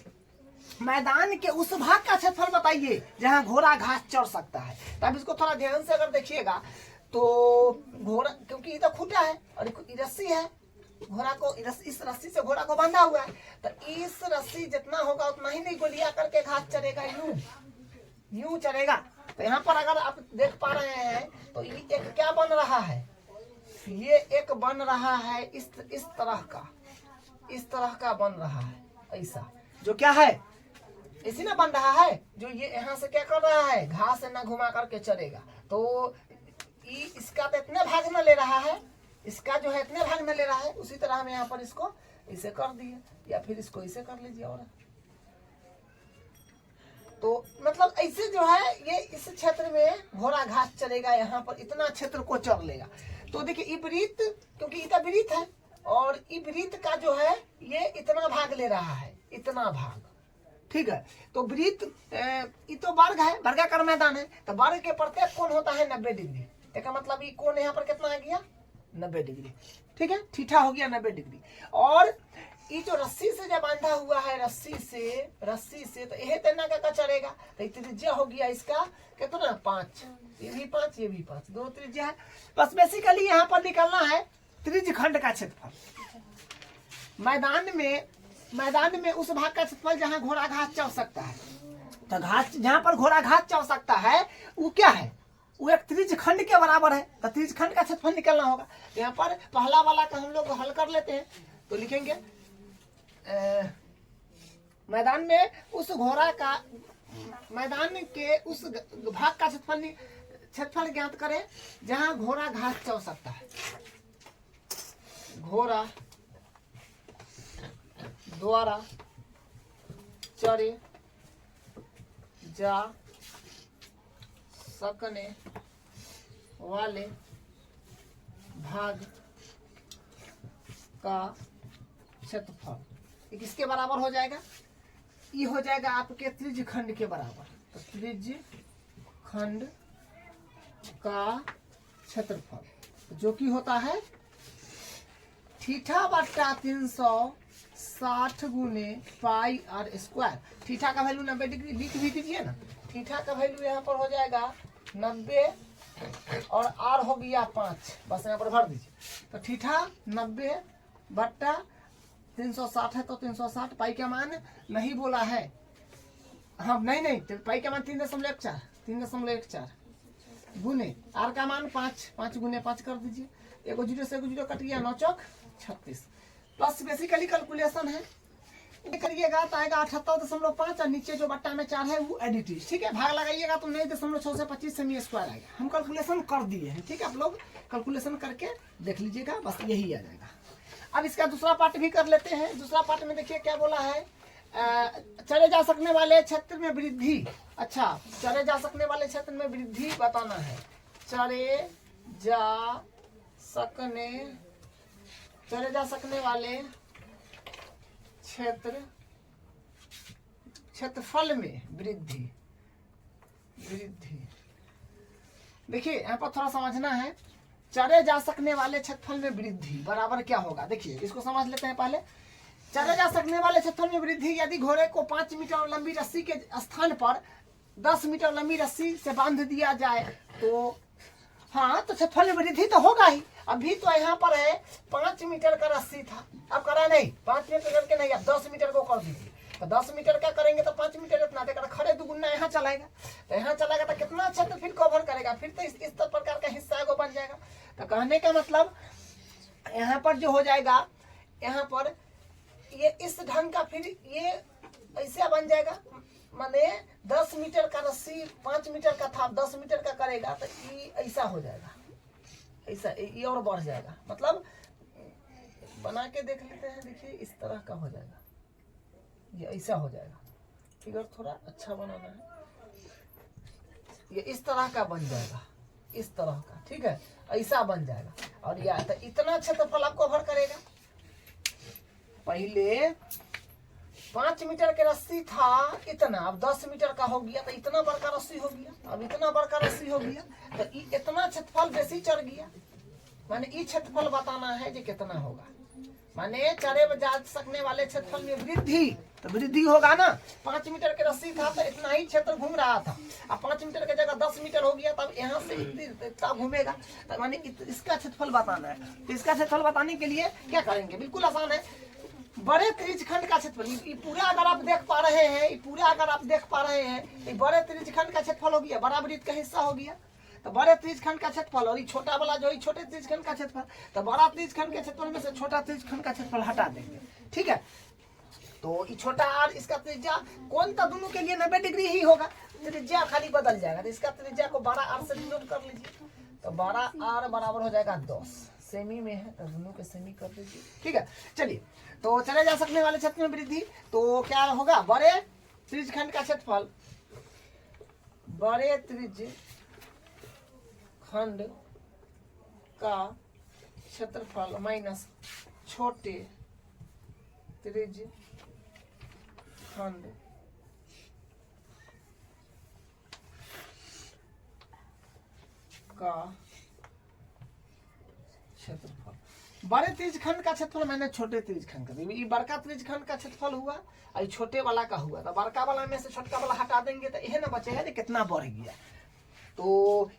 मैदान के उस भाग का क्षेत्रफल बताइए जहां घोड़ा घास चढ़ सकता है। तब इसको थोड़ा ध्यान से अगर देखिएगा तो घोड़ा, क्योंकि ये तो खूंटा है और रस्सी है, घोड़ा को इस रस्सी से घोड़ा को बांधा हुआ है, तो इस रस्सी जितना होगा उतना ही नहीं गोलिया करके घास चढ़ेगा, यूं चढ़ेगा। तो यहाँ पर अगर आप देख पा रहे हैं तो ये एक क्या बन रहा है, ये एक बन रहा है इस तरह का बन रहा है, ऐसा जो क्या है इसी ना बन रहा है, जो ये यहाँ से क्या कर रहा है, घास से ना घुमा करके चलेगा, तो इसका तो इतने भाग न ले रहा है, इसका जो है इतने भाग न ले रहा है, उसी तरह हम यहाँ पर इसको इसे कर दिए, या फिर इसको इसे कर लीजिए। और तो मतलब ऐसे जो है ये इस क्षेत्र में घोड़ा घास चलेगा, यहाँ पर इतना क्षेत्र को चर लेगा। तो देखिए इबरीत, क्योंकि इतना वृत्त है और इबरीत का जो है ये इतना भाग ले रहा है, इतना भाग, ठीक है। तो वृत्त ये तो वर्ग है, वर्गाकार मैदान है, तो वर्ग के प्रत्येक कोण होता है 90 डिग्री। इसका मतलब ये कोण यहाँ पर कितना आ गया, 90 डिग्री, ठीक है। थीटा हो गया 90 डिग्री। और ये जो रस्सी से जब बांधा हुआ है, रस्सी से तो यह तेना का चलेगा, तो त्रिज्या हो गया इसका कितना 5, ये भी 5, ये भी 5, दो त्रिज्या है। बस बेसिकली यहाँ पर निकलना है त्रिज्य खंड का क्षेत्रफल। मैदान में उस भाग का क्षेत्रफल जहाँ घोड़ा घास चल सकता है, तो घास जहाँ पर घोड़ा घास चल सकता है वो क्या है, वो एक त्रिज्य खंड के बराबर है, तो त्रिज्य खंड का क्षेत्रफल निकलना होगा। यहाँ पर पहला वाला का हम लोग हल कर लेते हैं, तो लिखेंगे मैदान में उस घोड़ा का, मैदान के उस भाग का क्षेत्रफल ज्ञात करें जहां घोड़ा घास चल सकता है। घोड़ा द्वारा चरे जा सकने वाले भाग का क्षेत्रफल ये किसके बराबर हो जाएगा, ये हो जाएगा आपके त्रिज्य खंड के बराबर। तो त्रिज्य खंड का क्षेत्रफल जो कि होता है थीटा बट्टा 360 गुने पाई आर स्क्वायर। थीटा का वैल्यू 90 डिग्री लिख भी दीजिए ना, थीटा का वैल्यू यहाँ पर हो जाएगा 90 और आर हो गया 5, बस यहाँ पर भर दीजिए। तो थीटा 90 बट्टा 360 है, तो 360 पाई का मान नहीं बोला है, हाँ नहीं तो पाई का मान 3.14 गुने आर का मान 5 गुने 5 कर दीजिए, एगो जीरो से एगो जीरो कट गया, 9 चौक 36। प्लस बेसिकली कैलकुलेशन है, करिएगा तो आएगा 78.5 और नीचे जो बट्टा में 4 है वो एडिटिव, ठीक है। भाग लगाइएगा तो 9.6 से 25 सेमी स्क्वायर आएगा। हम कैलकुलेशन कर दिए हैं, ठीक है, आप लोग कैलकुलेशन करके देख लीजिएगा, बस यही आ जाएगा। अब इसका दूसरा पार्ट भी कर लेते हैं। दूसरा पार्ट में देखिए क्या बोला है, चले जा सकने वाले क्षेत्र में वृद्धि। अच्छा, चले जा सकने वाले क्षेत्र में वृद्धि बताना है। चले जा सकने वाले क्षेत्रफल में वृद्धि। देखिए यहाँ पर थोड़ा समझना है, चले जा सकने वाले क्षेत्रफल में वृद्धि बराबर क्या होगा, देखिए इसको समझ लेते हैं पहले। चले जा सकने वाले क्षेत्रफल में वृद्धि, यदि घोड़े को 5 मीटर लंबी रस्सी के स्थान पर 10 मीटर लंबी रस्सी से बांध दिया जाए तो हाँ, तो क्षेत्रफल में वृद्धि तो होगा ही। अभी तो यहाँ पर है 5 मीटर का रस्सी था, अब करा नहीं 5 मीटर करके नहीं, अब 10 मीटर को कर दीजिए। तो 10 मीटर का करेंगे तो 5 मीटर इतना देगा, खड़े दुगुना यहाँ चलाएगा, तो यहाँ चलाएगा तो कितना क्षेत्र फिर कवर करेगा, फिर तो इस प्रकार का हिस्सा को बन जाएगा। तो कहने का मतलब यहाँ पर जो हो जाएगा, यहाँ पर ये इस ढंग का फिर ये ऐसा बन जाएगा, माने 10 मीटर का रस्सी 5 मीटर का था, 10 मीटर का करेगा तो ये ऐसा हो जाएगा, ऐसा ये और बढ़ जाएगा। मतलब बना के देख लेते हैं, देखिए इस तरह का हो जाएगा, ये ऐसा हो जाएगा। फिगर थोड़ा अच्छा बनाना है, ये इस तरह का बन जाएगा, इस तरह का, ठीक है, ऐसा बन जाएगा। और यह तो इतना क्षेत्रफल आपको कवर करेगा। पहले 5 मीटर के रस्सी था इतना, अब 10 मीटर का हो गया, तो इतना बड़का रस्सी हो गया, अब इतना बड़का रस्सी हो गया, तो इतना क्षेत्रफल बेसी चढ़ गया। माने ये क्षेत्रफल बताना है जो कितना होगा, माने चले जा सकने वाले क्षेत्रफल में वृद्धि, तो वृद्धि होगा ना। 5 मीटर के रस्सी था तो इतना ही क्षेत्र घूम रहा था, अब 5 मीटर की जगह 10 मीटर हो गया, तब यहाँ से इतना घूमेगा, तो माने इसका क्षेत्रफल बताना है। तो इसका क्षेत्रफल बताने के लिए क्या करेंगे, बिल्कुल आसान है। बड़े त्रिज्य खंड का क्षेत्रफल पूरा अगर आप देख पा रहे हैं, ये बड़े त्रिज्य खंड का क्षेत्रफल हो गया, बड़ा वृत्त का हिस्सा हो गया। तो बड़े त्रिज्यखंड का क्षेत्रफल और ये छोटा वाला जो है छोटे त्रिज्यखंड का क्षेत्रफल, तो बड़ा त्रिज्यखंड के क्षेत्रफल में से छोटा त्रिज्यखंड का क्षेत्रफल हटा देंगे। ठीक है, तो ये छोटा आर इसका त्रिज्या कौन सा दोनों के लिए 90 डिग्री ही होगा, त्रिज्या खाली बदल जाएगा। तो इसका त्रिज्या को 12 आर से डिनोट कर लीजिए, तो 12 आर बराबर हो जाएगा 10। सेमी में है तो दोनों के सेमी कर दीजिए। ठीक है, चलिए तो चले जा सकने वाले क्षेत्र में वृद्धि, तो क्या होगा, बड़े त्रिज्यखंड का क्षेत्रफल, बड़े त्रिज्यखंड का क्षेत्रफल माइनस छोटे त्रिज्यखंड का क्षेत्रफल। बड़े त्रिज्यखंड का क्षेत्रफल मैंने छोटे त्रिज्यखंड का, ये बड़का त्रिज्यखंड का क्षेत्रफल हुआ और छोटे वाला का हुआ, तो बड़का वाला में से छोटका वाला हटा देंगे तो यह ना बचेगा कि कितना बढ़ गया। तो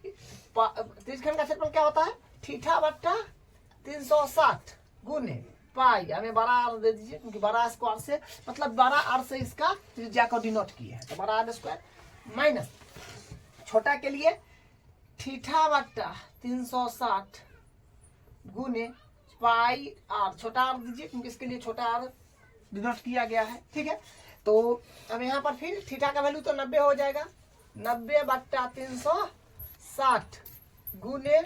त्रिज्यखंड का क्षेत्रफल क्या होता है, थीटा बट्टा 360 गुने पाई, हमें 12 आर दे दीजिए क्योंकि 12 स्क्वायर से मतलब 12 आर से इसका त्रिज्या को डिनोट किया है, तो 12 आर स्क्वायर माइनस छोटा के लिए थीटा बट्टा 360 गुने पाई आर, छोटा आर दीजिए क्योंकि इसके लिए छोटा आर डिनोट किया गया है। ठीक है, तो अब यहाँ पर फिर थीटा का वैल्यू तो 90 हो जाएगा, 90 बट्टा 360 गुने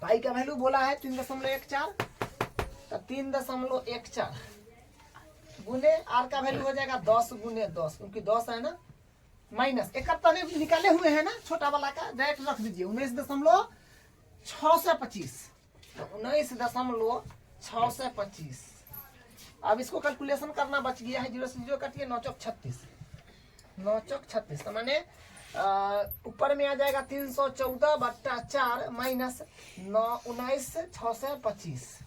पाई का वैल्यू बोला है 3.14, तो 3.14 गुने आर का वैल्यू हो जाएगा 10 गुने 10 क्योंकि 10 है ना, माइनस 71 निकाले हुए हैं ना छोटा वाला का, डायरेक्ट रख दीजिए 19.625, तो 19.625। अब इसको कैलकुलेशन करना बच गया है, 0 से 0 काटिए, 9 चौक 36, 9 चौक 36, तो मैंने ऊपर में आ जाएगा 314 बट्टा 4 माइनस 19,625।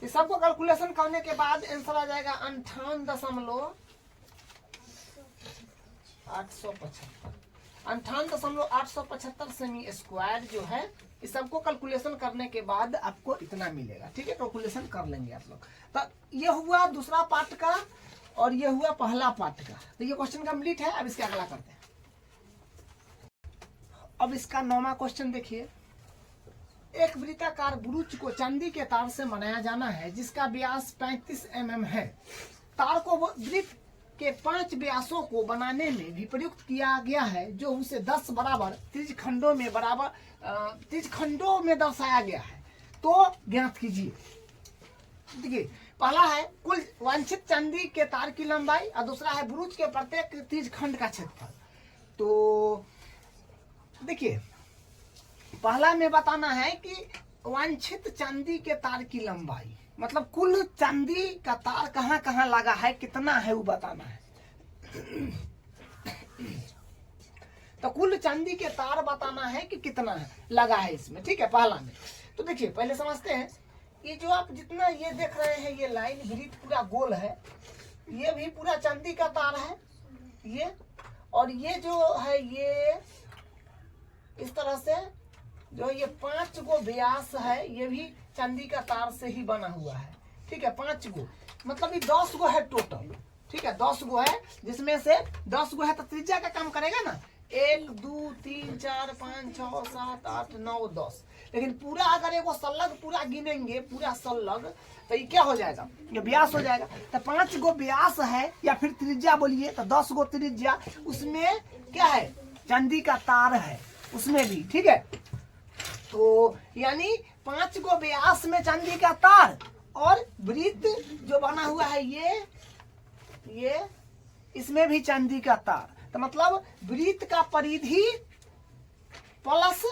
इस सबको कैलकुलेशन करने के बाद आंसर आ जाएगा 58,875 सेमी स्क्वायर जो है। इस सबको कैलकुलेशन करने के बाद आपको इतना मिलेगा। ठीक है, कैलकुलेशन कर लेंगे आप लोग। तो ये हुआ दूसरा पार्ट का और ये हुआ पहला पार्ट का, तो ये क्वेश्चन कंप्लीट है। अब इसके अगला करते हैं। अब इसका 9वां क्वेश्चन देखिए, एक वृत्ताकार ब्रूच को चांदी के तार से बनाया जाना है जिसका व्यास 35 mm है। तार को वृत्त के 5 व्यासों को बनाने में भी प्रयुक्त किया गया है जो उसे 10 बराबर त्रिज्यखंडों में दर्शाया गया है, तो ज्ञात कीजिए। देखिए, पहला है कुल वांछित चांदी के तार की लंबाई और दूसरा है ब्रूच के प्रत्येक त्रिज्यखंड का क्षेत्रफल। तो देखिए, पहला में बताना है कि वांछित चांदी के तार की लंबाई, मतलब कुल चांदी का तार कहाँ कहाँ लगा है, कितना है वो बताना है। तो कुल चांदी के तार बताना है कि कितना है लगा है इसमें। ठीक है, पहला में तो देखिए पहले समझते हैं। ये जो आप जितना ये देख रहे हैं, ये लाइन वृत्त पूरा गोल है, ये भी पूरा चांदी का तार है ये, और ये जो है ये इस तरह से जो ये 5 गो व्यास है, ये भी चांदी का तार से ही बना हुआ है। ठीक है, 5 गो मतलब ये 10 गो है टोटल। ठीक है, 10 गो है, जिसमें से 10 गो है तो त्रिज्या का काम करेगा ना, 1 2 3 4 5 6 7 8 9 10। लेकिन पूरा अगर एगो सलग पूरा गिनेंगे, पूरा सलग, तो ये क्या हो जाएगा, ये व्यास हो जाएगा। तो 5 गो व्यास है या फिर त्रिज्या बोलिए, तो 10 गो त्रिज्या, उसमें क्या है, चांदी का तार है उसमें भी। ठीक है, तो यानी 5 गो व्यास में चांदी का तार और वृत्त जो बना हुआ है ये इसमें भी चांदी का तार, तो मतलब वृत्त का परिधि प्लस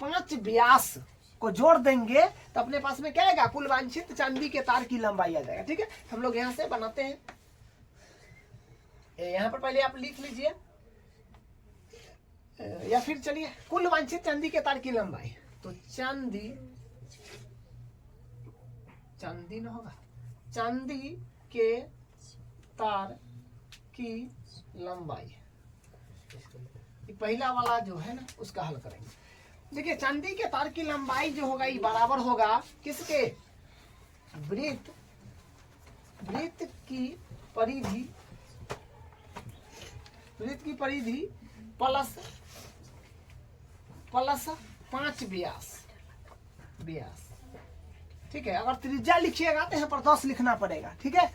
5 व्यास को जोड़ देंगे तो अपने पास में क्या आएगा, कुल वांछित चांदी के तार की लंबाई आ जाएगा। ठीक है, हम लोग यहाँ से बनाते हैं। यहाँ पर पहले आप लिख लीजिए, या फिर चलिए कुल वांछित चांदी के तार की लंबाई, तो चांदी न होगा, चांदी के तार की लंबाई, पहला वाला जो है ना उसका हल करेंगे। देखिए, चांदी के तार की लंबाई जो होगा ये बराबर होगा किसके, वृत्त की परिधि प्लस प्लस 5 व्यास, व्यास। ठीक है, अगर त्रिज्या लिखिएगा तो यहाँ पर 10 लिखना पड़ेगा। ठीक है,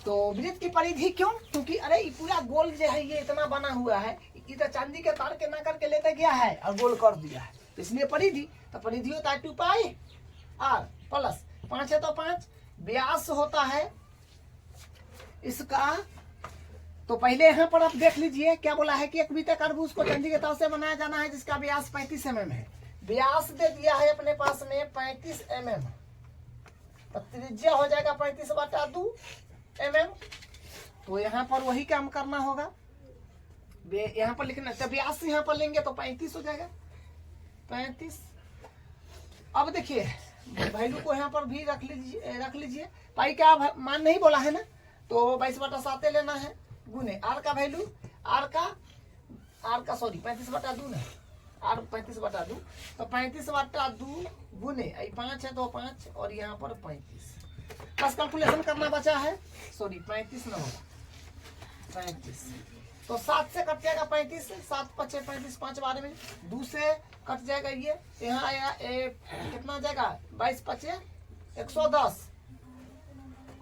तो वृत्त की परिधि क्यों? क्योंकि अरे ये पूरा गोल जो है ये इतना बना हुआ है, इधर चांदी के तार के ना करके लेते गया है और गोल कर दिया है, इसलिए परिधि। तो परिधि होता है 2 पाई आर प्लस 5 है तो 5, व्यास होता है इसका। तो पहले यहाँ पर आप देख लीजिए क्या बोला है कि एक वृत्त अरबुज को चांदी के तार से बनाया जाना है जिसका व्यास 35 mm है। व्यास दे दिया है अपने पास में 35 mm, तो त्रिज्या हो जाएगा 35/2 mm। तो यहाँ पर वही काम करना होगा, यहाँ पर लिखना। जब व्यास यहाँ पर लेंगे तो 35 हो जाएगा, 35। अब देखिए वैल्यू को यहाँ पर भी रख लीजिए। पाई का मान नहीं बोला है ना, तो 22/7 लेना है गुने आर का वैल्यू, आर का सॉरी 35/2 ना, आर 35/2, तो 35/2 गुने 5 है तो 5 और यहाँ पर 35। बस कैलकुलेशन करना बचा है, सॉरी 35 ना होगा 35, तो 7 से कट जाएगा 35, 7 × 5 = 35, 5 बार में 2 से कट जाएगा, ये यहाँ आएगा कितना आ जाएगा 22 × 5 = 110,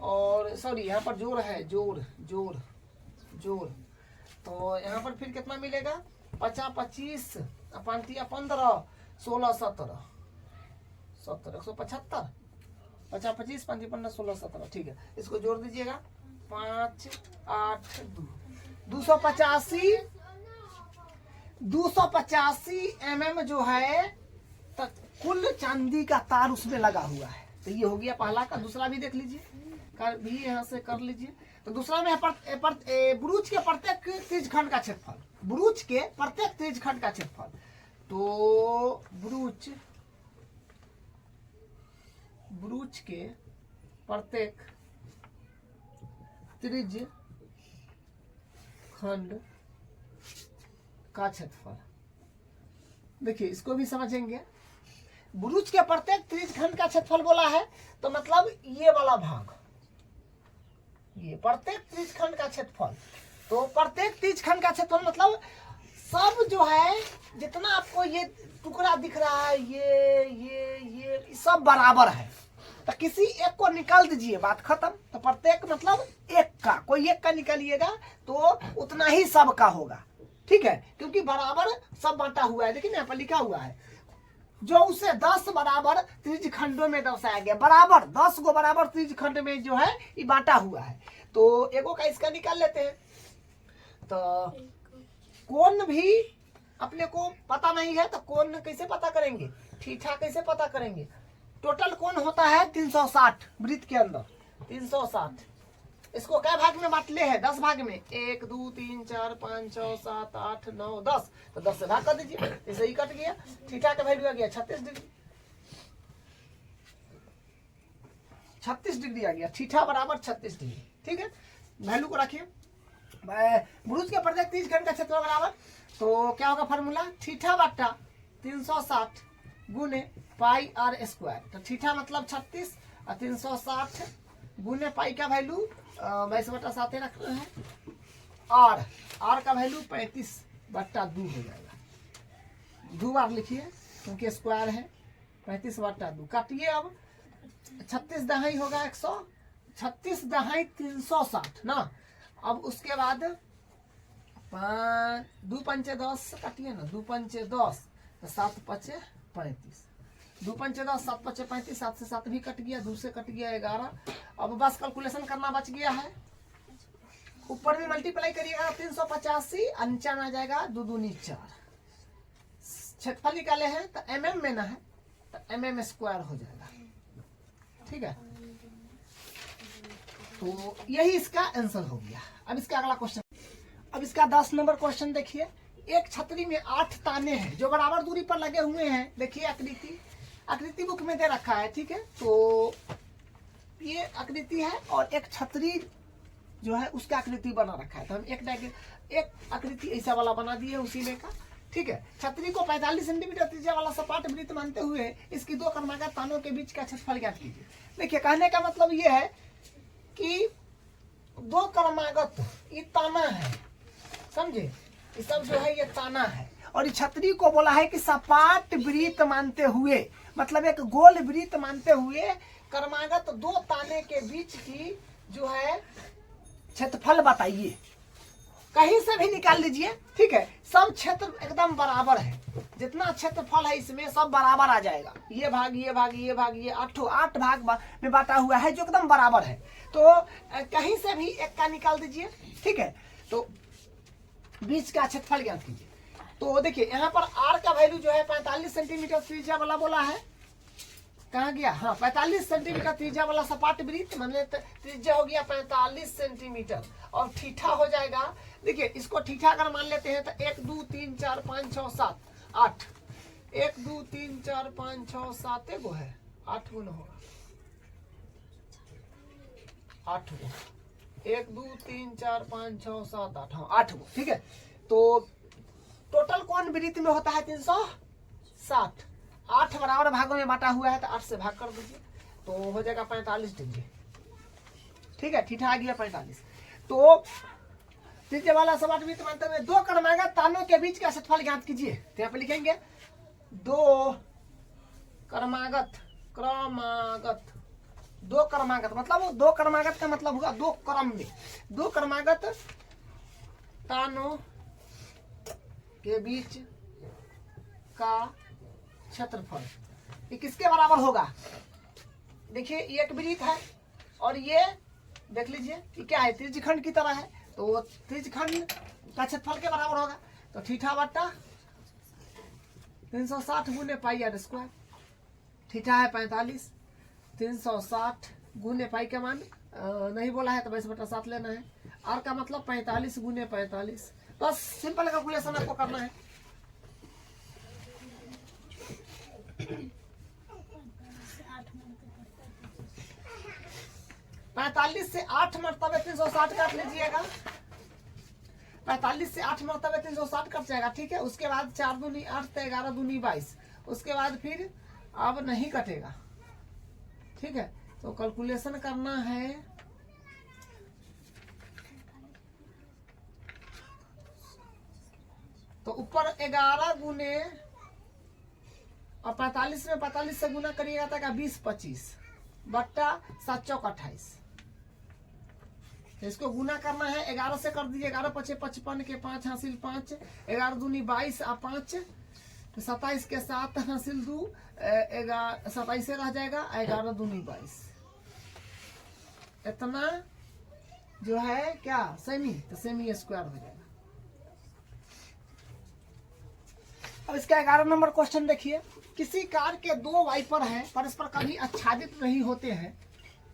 और सॉरी यहाँ पर जोड़ है, जोड़ तो यहाँ पर फिर कितना मिलेगा 50 25 5 15 16 17 175, 50 25 5 15 16 17। ठीक है, इसको जोड़ दीजिएगा 5 8 285 mm जो है कुल चांदी का तार उसमें लगा हुआ है। तो ये हो गया पहला का। दूसरा भी देख लीजिए, भी यहाँ से कर लीजिए। तो दूसरा में ब्रूच के प्रत्येक त्रिज्यखंड का क्षेत्रफल, ब्रूच के प्रत्येक त्रिज्यखंड का क्षेत्रफल। तो ब्रूच के प्रत्येक त्रिज्यखंड का क्षेत्रफल, देखिए इसको भी समझेंगे। ब्रूच के प्रत्येक त्रिज्यखंड का क्षेत्रफल बोला है तो मतलब ये वाला भाग, ये प्रत्येक त्रिज्यखंड का क्षेत्रफल। तो प्रत्येक त्रिज्यखंड का क्षेत्रफल मतलब सब जो है जितना आपको ये टुकड़ा दिख रहा है, ये सब बराबर है। तो किसी एक को निकाल दीजिए, बात खत्म। तो प्रत्येक मतलब एक का, कोई एक का निकालिएगा तो उतना ही सब का होगा। ठीक है, क्योंकि बराबर सब बांटा हुआ है, लेकिन यहाँ पर लिखा हुआ है जो उसे 10 बराबर त्रिज्यखंडों में दर्शाया गया, बराबर 10 को बराबर त्रिज्यखंड में जो है ये बांटा हुआ है। तो एगो का इसका निकाल लेते हैं। तो कोण भी अपने को पता नहीं है, तो कोण कैसे पता करेंगे, थीटा कैसे पता करेंगे। टोटल कोण होता है 360 वृत्त के अंदर 360। इसको क्या भाग में बांट ले है, 10 भाग में, 1 2 3 4 5 6 7 8 9 10। तो 10 से भाग कर दीजिए, इसे ही कट गया। थीटा का वैल्यू आ गया 36 डिग्री, 36 डिग्री आ गया, थीटा बराबर 36 डिग्री। ठीक है, वैल्यू को रखिए। ब्रूच के प्रत्येक त्रिज्यखंड का क्षेत्रफल बराबर, तो क्या होगा फार्मूला, थीटा बटा 360 गुने पाई आर स्क्वायर। तो थीटा मतलब 36 और 360 गुने पाई का वैल्यू 22/7 रखना है, और आर का वैल्यू 35/2 हो जाएगा। 2 बार लिखिए क्योंकि स्क्वायर है, 35/2 काटिए। अब 36 दहाई होगा 100, 36 दहाई 360 ना। अब उसके बाद 2 पंचे 10 काटिए ना, 2 पंचे 10, 7 पचे 35, 2 पंचे 10, 7 पचे 35, 7 से 7 भी कट गया, 2 से कट गया 11। अब बस कैलकुलेशन करना बच गया है। ऊपर में मल्टीप्लाई करिएगा 385, नीचे आ जाएगा 2 दूनी 4। क्षेत्रफल निकाले हैं तो mm में ना है, तो mm स्क्वायर हो जाएगा। ठीक है, तो यही इसका आंसर हो गया। अब इसका अगला क्वेश्चन, अब इसका 10 नंबर क्वेश्चन देखिए। एक छतरी में 8 ताने हैं जो बराबर दूरी पर लगे हुए हैं। देखिए आकृति बुक में दे रखा है। ठीक है, तो ये आकृति है और एक छतरी जो है उसका आकृति बना रखा है। तो हम एक आकृति ऐसा वाला बना दिए उसी में का। ठीक है, छतरी को 45 सेंटीमीटर त्रिज्या वाला सपाट वृत्त मानते हुए इसकी 2 क्रमागत तानों के बीच का क्षेत्रफल ज्ञात कीजिए। देखिए, कहने का मतलब ये है कि 2 क्रमागत ये ताना है, समझे, ये सब जो है ये ताना है, और इस छतरी को बोला है कि सपाट वृत्त मानते हुए, मतलब एक गोल वृत्त मानते हुए क्रमागत दो ताने के बीच की जो है क्षेत्रफल बताइए। कहीं से भी निकाल लीजिए, ठीक है। सब क्षेत्र एकदम बराबर है, जितना क्षेत्रफल है इसमें सब बराबर आ जाएगा। ये भाग ये भाग ये भाग ये 8 भाग में बांटा हुआ है जो एकदम बराबर है। तो कहीं से भी एक का निकाल दीजिए, ठीक है। तो बीच का क्षेत्रफल ज्ञात कीजिए। तो देखिए यहाँ पर आर का वैल्यू जो है 45 सेंटीमीटर त्रिज्या वाला बोला है। कहाँ गया? हाँ, 45 सेंटीमीटर त्रिज्या वाला सपाट वृत्त, मतलब त्रिज्या हो गया 45 सेंटीमीटर और ठीठा हो जाएगा। देखिए इसको ठीठा अगर मान लेते हैं तो 1 2 3 4 5 6 7 8, 1 2 3 4 5 6 7 एगो है, 8 गुना होगा, 8 गो, 1 2 3 4 5 6 7 8, हाँ 8 गो, ठीक है। तो टोटल कौन वृत्त में होता है 360। 8 बराबर भागों में बांटा हुआ है तो 8 से भाग कर दीजिए तो हो जाएगा 45 डिग्री, ठीक है। ठीठा आ गया 45। तो त्रिज्या वाला सपाट वृत्त मानते हुए दो क्रमागत तानों के बीच का क्षेत्रफल ज्ञात कीजिए। तो यहाँ पे लिखेंगे दो क्रमागत मतलब वो दो क्रमागत का मतलब होगा दो क्रम में, दो क्रमागत तानों के बीच का क्षेत्रफल ये किसके बराबर होगा? देखिए ये एक वृत्त है और ये देख लीजिए ये क्या है, त्रिज्यखंड की तरह है। तो त्रिज्यखंड का क्षेत्रफल के बराबर होगा। तो ठीठा बट्टा 360 गुने पाई आर स्क्वायर। ठीठा है 45, 360 गुने पाई का मान नहीं बोला है तो 22/7 लेना है। आर का मतलब 45 गुने 45। बस सिंपल कैलकुलेशन आपको करना है। पैंतालीस से 8 मरतबे 360 काट लीजिएगा। 45 से 8 मरतबे 360 कट जाएगा, ठीक है। उसके बाद 4 दूनी 8 तो 11 दूनी 22। उसके बाद फिर अब नहीं कटेगा, ठीक है। तो कैलकुलेशन करना है। तो ऊपर 11 गुने और 45 में 45 से गुना करिएगा तो 20 25 बट्टा 7 चौक 28। इसको गुना करना है 11 से कर दीजिए। 11 पचे 55 के 5 हासिल 5, 11 दूनी 22 और 5 तो 27 के 7 हासिल 2, 27 रह जाएगा। 11 दूनी 22 इतना जो है क्या सेमी, तो सेमी स्क्वायर हो जाएगा। अब इसका 11 नंबर क्वेश्चन देखिए। किसी कार के दो वाइपर हैं, परस्पर कभी आच्छादित नहीं होते हैं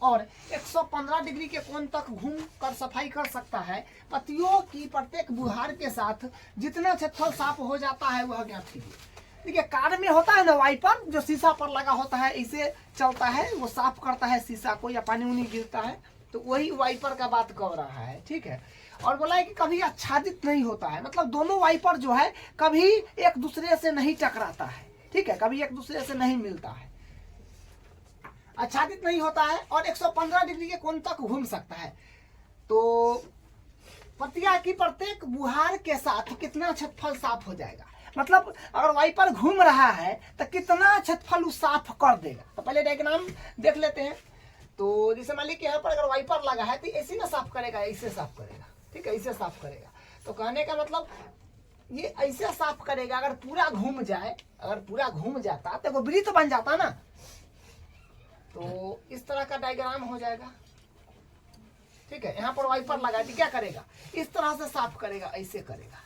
और 115 डिग्री के कोण तक घूम कर सफाई कर सकता है। पत्तियों की प्रत्येक बुहार के साथ जितना क्षेत्रफल साफ हो जाता है वह ज्ञात कीजिए। देखिए कार में होता है ना वाइपर, जो शीशा पर लगा होता है, इसे चलता है, वो साफ करता है शीशा को, या पानी उनी गिरता है तो वही वाइपर का बात कर रहा है, ठीक है। और बोला है कि कभी आच्छादित नहीं होता है, मतलब दोनों वाइपर जो है कभी एक दूसरे से नहीं टकराता है, ठीक है, कभी एक दूसरे से नहीं मिलता है, आच्छादित नहीं होता है और 115 डिग्री के कोण तक घूम सकता है। तो पत्तियां की प्रत्येक बुहार के साथ कितना क्षेत्रफल साफ हो जाएगा, मतलब अगर वाइपर घूम रहा है तो कितना क्षेत्रफल साफ कर देगा। तो पहले डायग्राम देख लेते हैं। तो जैसे मान लीजिए कि यहाँ पर अगर वाइपर लगा है तो ऐसे ना साफ करेगा, ऐसे साफ करेगा, ठीक है, ऐसे साफ करेगा। तो कहने का मतलब ये ऐसे साफ करेगा। अगर पूरा घूम जाए, अगर पूरा घूम जाता तो वो वृत्त बन जाता ना। तो इस तरह का डायग्राम हो जाएगा, ठीक है। यहाँ पर वाइपर लगा है तो क्या करेगा, इस तरह से साफ करेगा, ऐसे करेगा।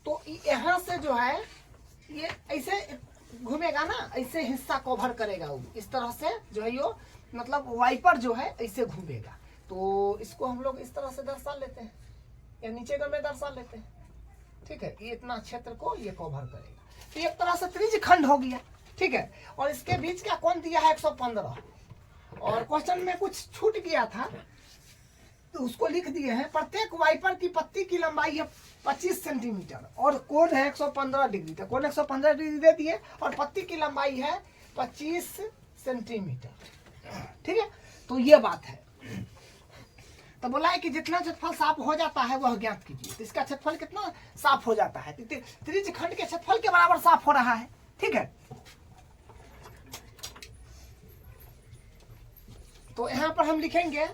तो यहाँ से जो है ये ऐसे घूमेगा ना, ऐसे हिस्सा कवर करेगा वो, इस तरह से जो है यो मतलब वाइपर जो है ऐसे घूमेगा। तो इसको हम लोग इस तरह से दर्शा लेते हैं, या नीचे का में दर्शा लेते हैं, ठीक है। ये इतना क्षेत्र को ये कवर करेगा। तो एक तरह से त्रिज्यखंड हो गया, ठीक है। और इसके बीच का कोण दिया है 115 और क्वेश्चन में कुछ छूट गया था तो उसको लिख दिए हैं। प्रत्येक वाइपर की पत्ती की लंबाई है 25 सेंटीमीटर और कोण है 115 डिग्री। तो कोण 115 डिग्री दे दिए और पत्ती की लंबाई है 25 सेंटीमीटर। ठीक है, तो ये बात है। तो बोला है कि जितना क्षेत्रफल साफ हो जाता है वह ज्ञात कीजिए। तो इसका क्षेत्रफल कितना साफ हो जाता है? त्रिज्य खंड के क्षेत्रफल के बराबर साफ हो रहा है। ठीक है, तो यहां पर हम लिखेंगे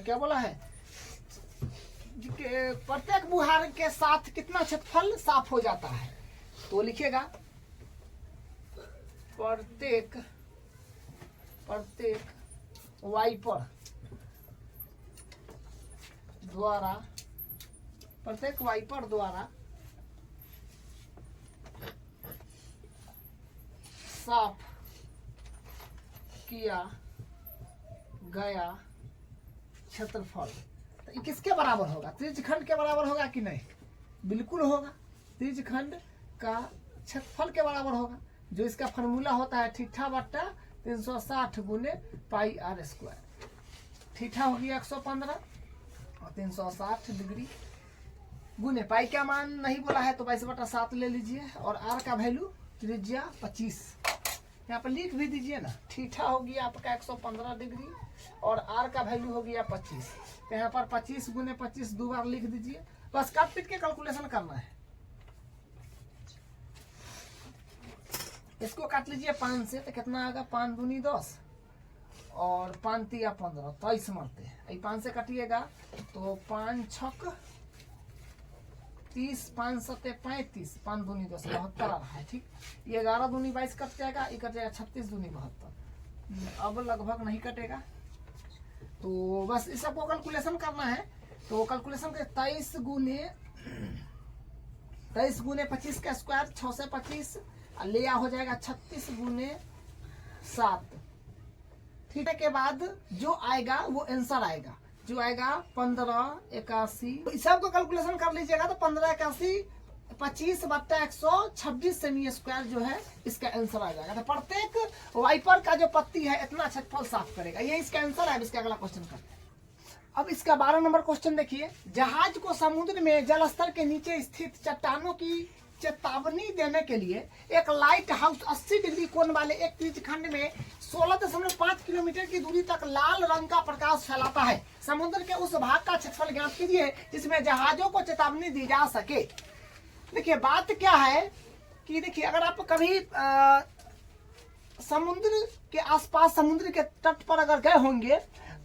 क्या बोला है कि प्रत्येक बुहार के साथ कितना क्षेत्रफल साफ हो जाता है। तो लिखिएगा प्रत्येक वाइपर द्वारा साफ किया गया क्षेत्रफल तो ये किसके बराबर होगा? त्रिज्यखंड के बराबर होगा कि नहीं? बिल्कुल होगा, त्रिज्यखंड का क्षेत्रफल के बराबर होगा, जो इसका फॉर्मूला होता है थीटा बट्टा 360 गुने पाई आर स्क्वायर। थीटा हो गया 115 और 360 डिग्री गुने पाई का मान नहीं बोला है तो 22/7 ले लीजिए और आर का वैल्यू त्रिज्या 25 यहाँ पर लिख भी दीजिए ना। थीटा हो गया आपका 115 डिग्री और आर का वैल्यू हो गया 25। तो यहाँ पर 25 गुने 25 दो बार लिख दीजिए। बस काट पीट के कैलकुलेशन करना है। इसको काट लीजिए 5 से तो कितना आएगा? 5 दूनी 10 और 5 तिया 15 23 मरते हैं। 5 से कटिएगा तो 5 छक 30 5 सत्ते 35 5 दूनी 10 72 आ रहा है। ठीक, ये 11 दूनी 22 कट जाएगा, ये कट जाएगा 36 दूनी 72। अब लगभग नहीं कटेगा तो बस इस सबको कैलकुलेशन करना है। तो कैलकुलेशन के 23 गुने 25 का स्क्वायर 6 से 25 ले आ हो जाएगा 36 गुने 7। ठीक है, के बाद जो आएगा वो आंसर आएगा, जो आएगा 1581। तो इस सबको कैलकुलेशन कर लीजिएगा तो 1581 25/126 सेमी स्क्वायर जो है इसका आंसर आ जाएगा। तो प्रत्येक वाइपर का जो पत्ती है इतना क्षेत्रफल साफ करेगा। ये इसका आंसर है। अब इसका अगला क्वेश्चन करते हैं। अब इसका 12 नंबर क्वेश्चन देखिए। जहाज को समुद्र में जल स्तर के नीचे स्थित चट्टानों की चेतावनी देने के लिए एक लाइट हाउस 80 डिग्री कोण वाले एक त्रिज्यखंड में 16.5 किलोमीटर की दूरी तक लाल रंग का प्रकाश फैलाता है। समुद्र के उस भाग का क्षेत्रफल ज्ञात कीजिए जिसमें जहाजों को चेतावनी दी जा सके। देखिए बात क्या है कि देखिए अगर आप कभी समुद्र के आसपास समुद्र के तट पर अगर गए होंगे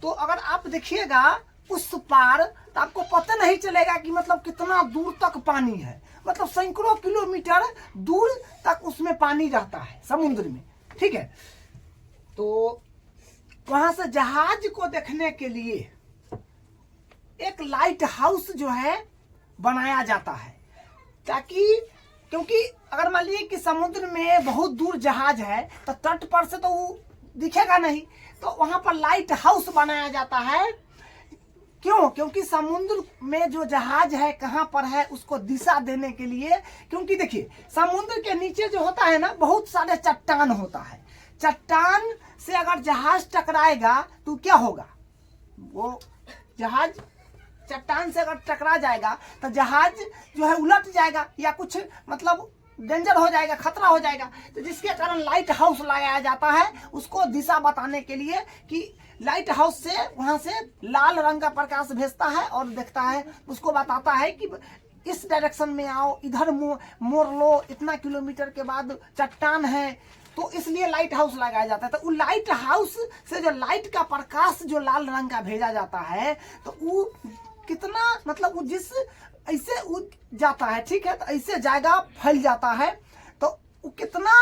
तो अगर आप देखिएगा उस पार तो आपको पता नहीं चलेगा कि मतलब कितना दूर तक पानी है। मतलब सैकड़ों किलोमीटर दूर तक उसमें पानी रहता है समुद्र में। ठीक है, तो वहां से जहाज को देखने के लिए एक लाइट हाउस जो है बनाया जाता है ताकि, क्योंकि अगर मान लीजिए कि समुद्र में बहुत दूर जहाज है तो तट पर से तो वो दिखेगा नहीं, तो वहां पर लाइट हाउस बनाया जाता है। क्यों? क्योंकि समुद्र में जो जहाज है कहाँ पर है उसको दिशा देने के लिए। क्योंकि देखिए समुद्र के नीचे जो होता है ना बहुत सारे चट्टान होता है। चट्टान से अगर जहाज टकराएगा तो क्या होगा? वो जहाज चट्टान से अगर टकरा जाएगा तो जहाज जो है उलट जाएगा या कुछ मतलब डेंजर हो जाएगा, खतरा हो जाएगा। तो जिसके कारण लाइट हाउस लगाया जाता है उसको दिशा बताने के लिए कि लाइट हाउस से वहां से लाल रंग का प्रकाश भेजता है और देखता है, उसको बताता है कि इस डायरेक्शन में आओ, इधर मोड़ लो, इतना किलोमीटर के बाद चट्टान है। तो इसलिए लाइट हाउस लगाया जाता है। तो वो लाइट हाउस से जो लाइट का प्रकाश जो लाल रंग का भेजा जाता है तो वो कितना मतलब वो जिस ऐसे उड़ जाता है, ठीक है, तो ऐसे जाएगा फैल जाता है तो वो कितना